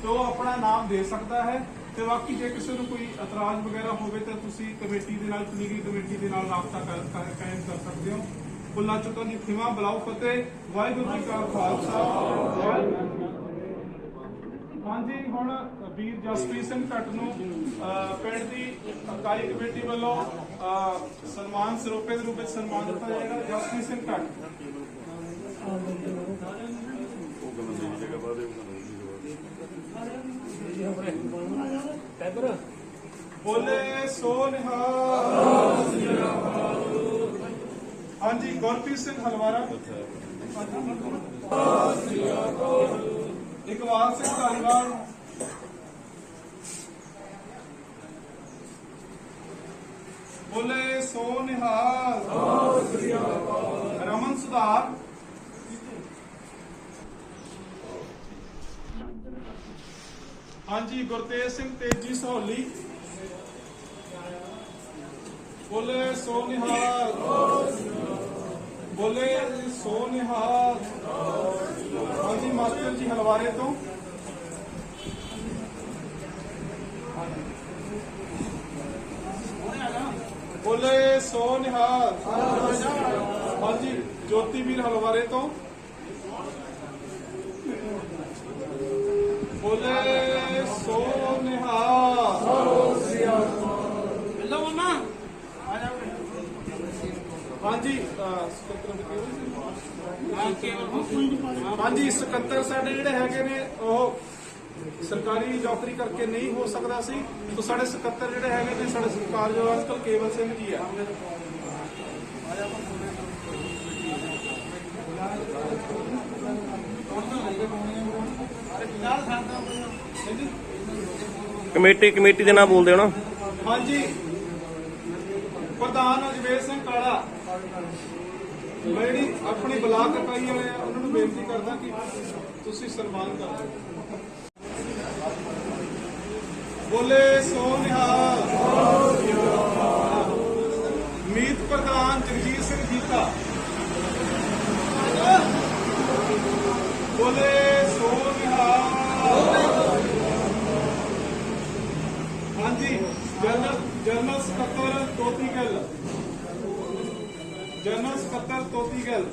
ਤੇ ਉਹ ਆਪਣਾ ਨਾਮ ਦੇ ਸਕਦਾ ਹੈ। ਤੇ ਬਾਕੀ ਜੇ ਕਿਸੇ ਨੂੰ ਕੋਈ ਇਤਰਾਜ਼ ਵਗੈਰਾ ਹੋਵੇ ਤਾਂ ਤੁਸੀਂ ਕਮੇਟੀ ਦੇ ਨਾਲ, ਪਨੀਰੀ ਕਮੇਟੀ ਦੇ ਨਾਲ ਰਾਬਤਾ ਕਾਇਮ ਕਰ ਸਕਦੇ ਹੋ। ਭੁੱਲਾਂ ਚੁੱਕਾਂ ਦੀ ਖਿਮਾ, ਬਲਾਓ ਫਤਿਹ। ਵਾਹਿਗੁਰੂ ਜੀ ਕਾ ਖਾਲਸਾ ਵਾਹਿਗੁਰੂ। ਹਾਂਜੀ ਹੁਣ ਵੀਰ ਜਸਪ੍ਰੀਤ ਸਿੰਘ ਢੱਟ ਨੂੰ ਪਿੰਡ ਦੀ ਇਕਾਈ ਕਮੇਟੀ ਵੱਲੋਂ ਸਨਮਾਨ ਸਰੂਪੇ ਦੇ ਰੂਪ ਵਿੱਚ ਸਨਮਾਨ ਦਿੱਤਾ ਜਾਏਗਾ। ਜਸਪ੍ਰੀਤ ਸਿੰਘ ਢੱਟ। ਬੋਲੇ ਸੋ ਨਿਹਾਲ। ਹਾਂਜੀ ਗੁਰਪ੍ਰੀਤ ਸਿੰਘ ਹਲਵਾਰਾ। ਇਕਬਾਲ ਸਿੰਘ ਧਾਲੀਵਾਲ। ਬੋਲੇ ਸੋ ਨਿਹਾਲ। ਰਮਨ ਸੁਧਾਰ। ਹਾਂਜੀ ਗੁਰਤੇਜ ਸਿੰਘ ਤੇਜੀ ਸਹੌਲੀ। ਬੋਲੇ ਸੋ ਨਿਹਾਲ। ਬੋਲੇ ਸੋ ਨਿਹਾਲ। ਹਾਂਜੀ ਮਾਸਟਰ ਜੀ ਹਲਵਾਰੇ ਤੋਂ। ਬੋਲੇ ਸੋ ਨਿਹਾਲ। ਹਾਂਜੀ ਜੋਤੀ ਵੀਰ ਹਲਵਾਰੇ ਤੋਂ। ਬੋਲੇ ਸੋ ਨਿਹਾਲ। ਹਾਂਜੀ ਹਾਂਜੀ ਸਕੱਤਰ ਸਾਡੇ ਜਿਹੜੇ ਹੈਗੇ ਨੇ ਉਹ ਸਰਕਾਰੀ ਨੌਕਰੀ ਕਰਕੇ ਨਹੀਂ ਹੋ ਸਕਦਾ ਸੀ, ਤਾਂ ਸਾਡੇ ਸਕੱਤਰ ਜਿਹੜੇ ਹੈਗੇ ਨੇ ਸਾਡੇ ਸਤਿਕਾਰਯੋਗ ਅੰਕਲ ਕੇਵਲ ਸਿੰਘ ਜੀ ਆ। ਕਮੇਟੀ ਦੇ ਨਾਮ ਬੋਲਦੇ ਹੋ ਨਾ। ਹਾਂਜੀ ਪ੍ਰਧਾਨ ਅਜਵੇਰ ਸਿੰਘ ਕਾਲਾ। ਮੈਂ ਜਿਹੜੀ ਆਪਣੀ ਬਲਾਕ ਇਕਾਈ ਵਾਲੇ ਆ ਉਹਨਾਂ ਨੂੰ ਬੇਨਤੀ ਕਰਦਾ ਕਿ ਤੁਸੀਂ ਸਨਮਾਨ ਕਰ ਦਿਓ। ਬੋਲੇ ਸੋ ਨਿਹਾਲ। ਮੀਤ ਪ੍ਰਧਾਨ ਜਗਜੀਤ ਸਿੰਘ ਜੀਤਾ। ਬੋਲੇ ਸੋ ਨਿਹਾਲ। ਹਾਂਜੀ ਜਨਰਲ ਸਕੱਤਰ ਤੋਤੀ ਗਿੱਲ। ਜਨਰਲ ਸਕੱਤਰ ਤੋਤੀ ਗਿੱਲ।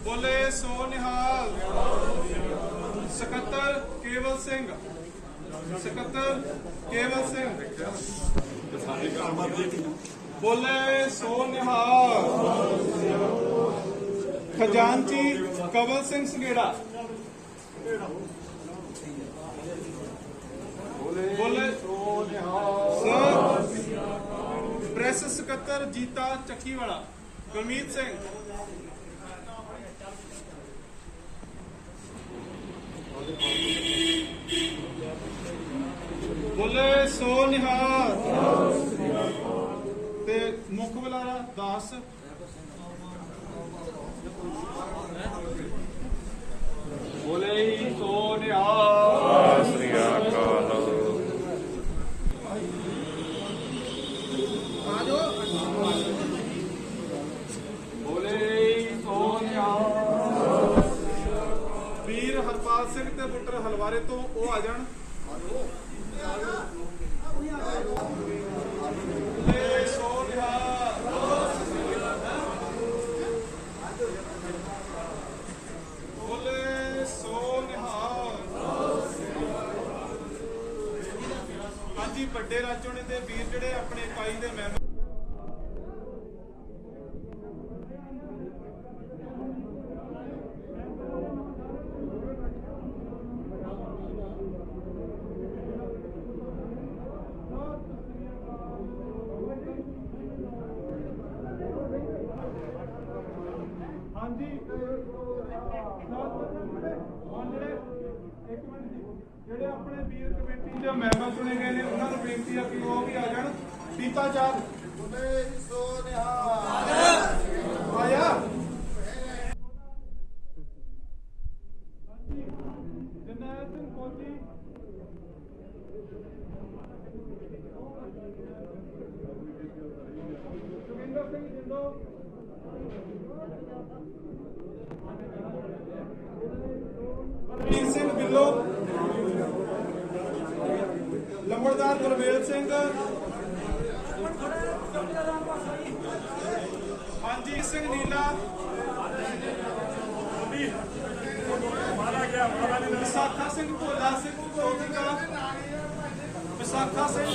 ਬੋਲੇ ਸੋ ਨਿਹਾਲ। ਸਕੱਤਰ ਕੇਵਲ ਸਿੰਘ। ਸਕੱਤਰ ਕੇਵਲ ਸਿੰਘ। बोले सो निहाल। खजांची कवल सिंह संगेड़ा। बोले सो निहाल। सर प्रेस सकत्तर जीता चक्कीवाला गुरमीत सिंह। बोले सो निहाल। ते मुख बुलारा दास। बोले सो निहाल। ਸ੍ਰੀ ਅਕਾਲ। बोले सो निहाल। वीर हरपाल सिंह ते पुत्र हलवारे तो वो आ जान। बोले सो निहाल। बोले सो निहाल। हाँ जी बड़े राजोने दे वीर ਜਿਹੜੇ ਆਪਣੇ ਇਕਾਈ ਦੇ ਮੈਂਬਰ ਹਾਂਜੀ ਇੱਕ ਮਿੰਟ ਜੀ ਜਿਹੜੇ ਆਪਣੇ ਵੀਰ ਕਮੇਟੀ ਦੇ ਮੈਂਬਰ ਚੁਣੇ ਗਏ ਨੇ ਉਹਨਾਂ ਨੂੰ ਬੇਨਤੀ ਆ ਕਿ ਉਹ ਵੀ ਆ ਜਾਣ। ਪੀਤਾ ਚਾਰ ਬੋਲੇ ਸੋ ਨਿਹਾਲ। ਆਇਆ ਹਾਂਜੀ ਜਰਨੈਲ ਸਿੰਘ ਫੌਜੀ। ਸੁਖਿੰਦਰ ਸਿੰਘ ਜਿੰਦੋ। ਵੀਰ ਸਿੰਘ ਬਿੱਲੋ। ਲੰਬੜਦਾਰ ਗੁਰਵੇਲ ਸਿੰਘ। ਹਾਂਜੀ ਸਿੰਘ ਨੀਲਾ। ਵਿਸਾਖਾ ਸਿੰਘ ਭੋਲਾ ਸਿੰਘ ਚੌਧਰੀਕਾ। ਵਿਸਾਖਾ ਸਿੰਘ।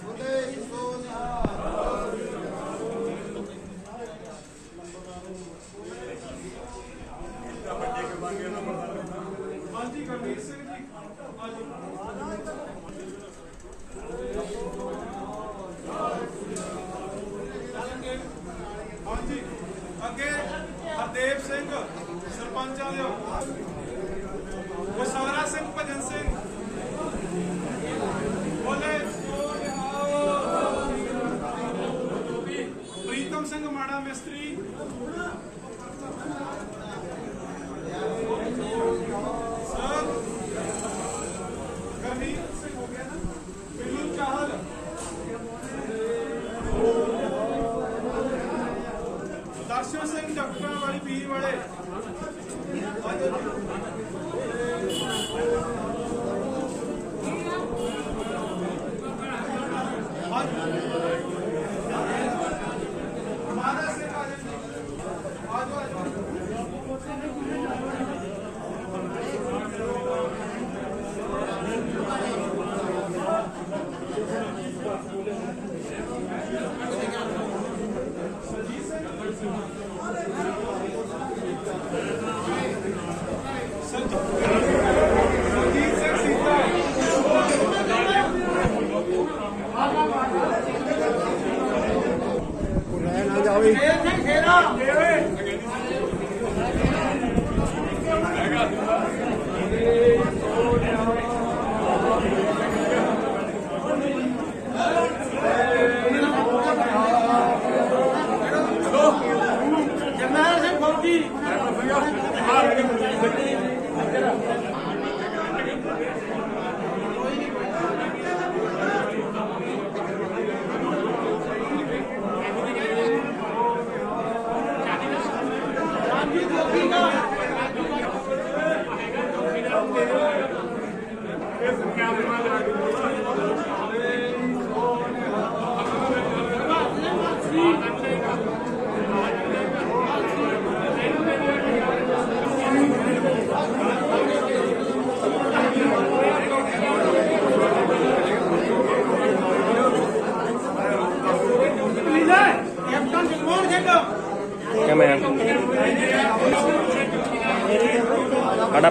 ਬੋਲੇ ਸੋ ਨਿਹਾਲ। ਹਾਂਜੀ ਗੁਰਮੀਤ ਸਿੰਘ ਜੀ। ਹਾਂਜੀ ਹਾਂਜੀ ਅੱਗੇ ਹਰਦੇਵ ਸਿੰਘ ਸਰਪੰਚ ਆ ਲਿਓ। ਵਸਾਰਾ ਸਿੰਘ ਭਜਨ ਸਿੰਘ। ਬੋਲੇ ਸੋ ਨਿਹਾਲ। ਪ੍ਰੀਤਮ ਸਿੰਘ ਮਾੜਾ ਮਿਸਤਰੀ। ਸਰ ਗੁਰਮੀਤ ਸਿੰਘ ਹੋ ਗਿਆ ਨਾ। ਬਿੱਲੂ ਚਾਹਲ। ਦਰਸ਼ਨ ਸਿੰਘ ਡਾਕਟਰਾਂ ਵਾਲੀ ਪੀਰ ਵਾਲੇ। ਮਾਰਾ ਸਿੰਘ ਆ ਜਾਓ ਆ ਜਾਓ। ਸਰਜੀਤ ਸਿੰਘ ਸੀਤਾ। ਨਾ ਜਾਵੇ ਜਰਨੈਲ ਸਿੰਘ ਫੌਜੀ।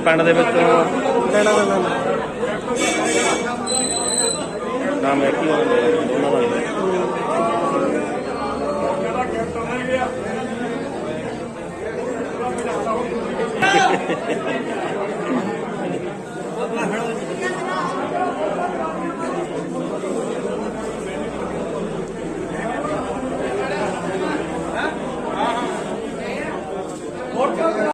ਪਿੰਡ ਦੇ ਵਿੱਚੋਂ ਨਾਮ ਇੱਕ ਹੀ ਹੋਣਾ ਦੋਨਾਂ ਦਾ ਹੀ।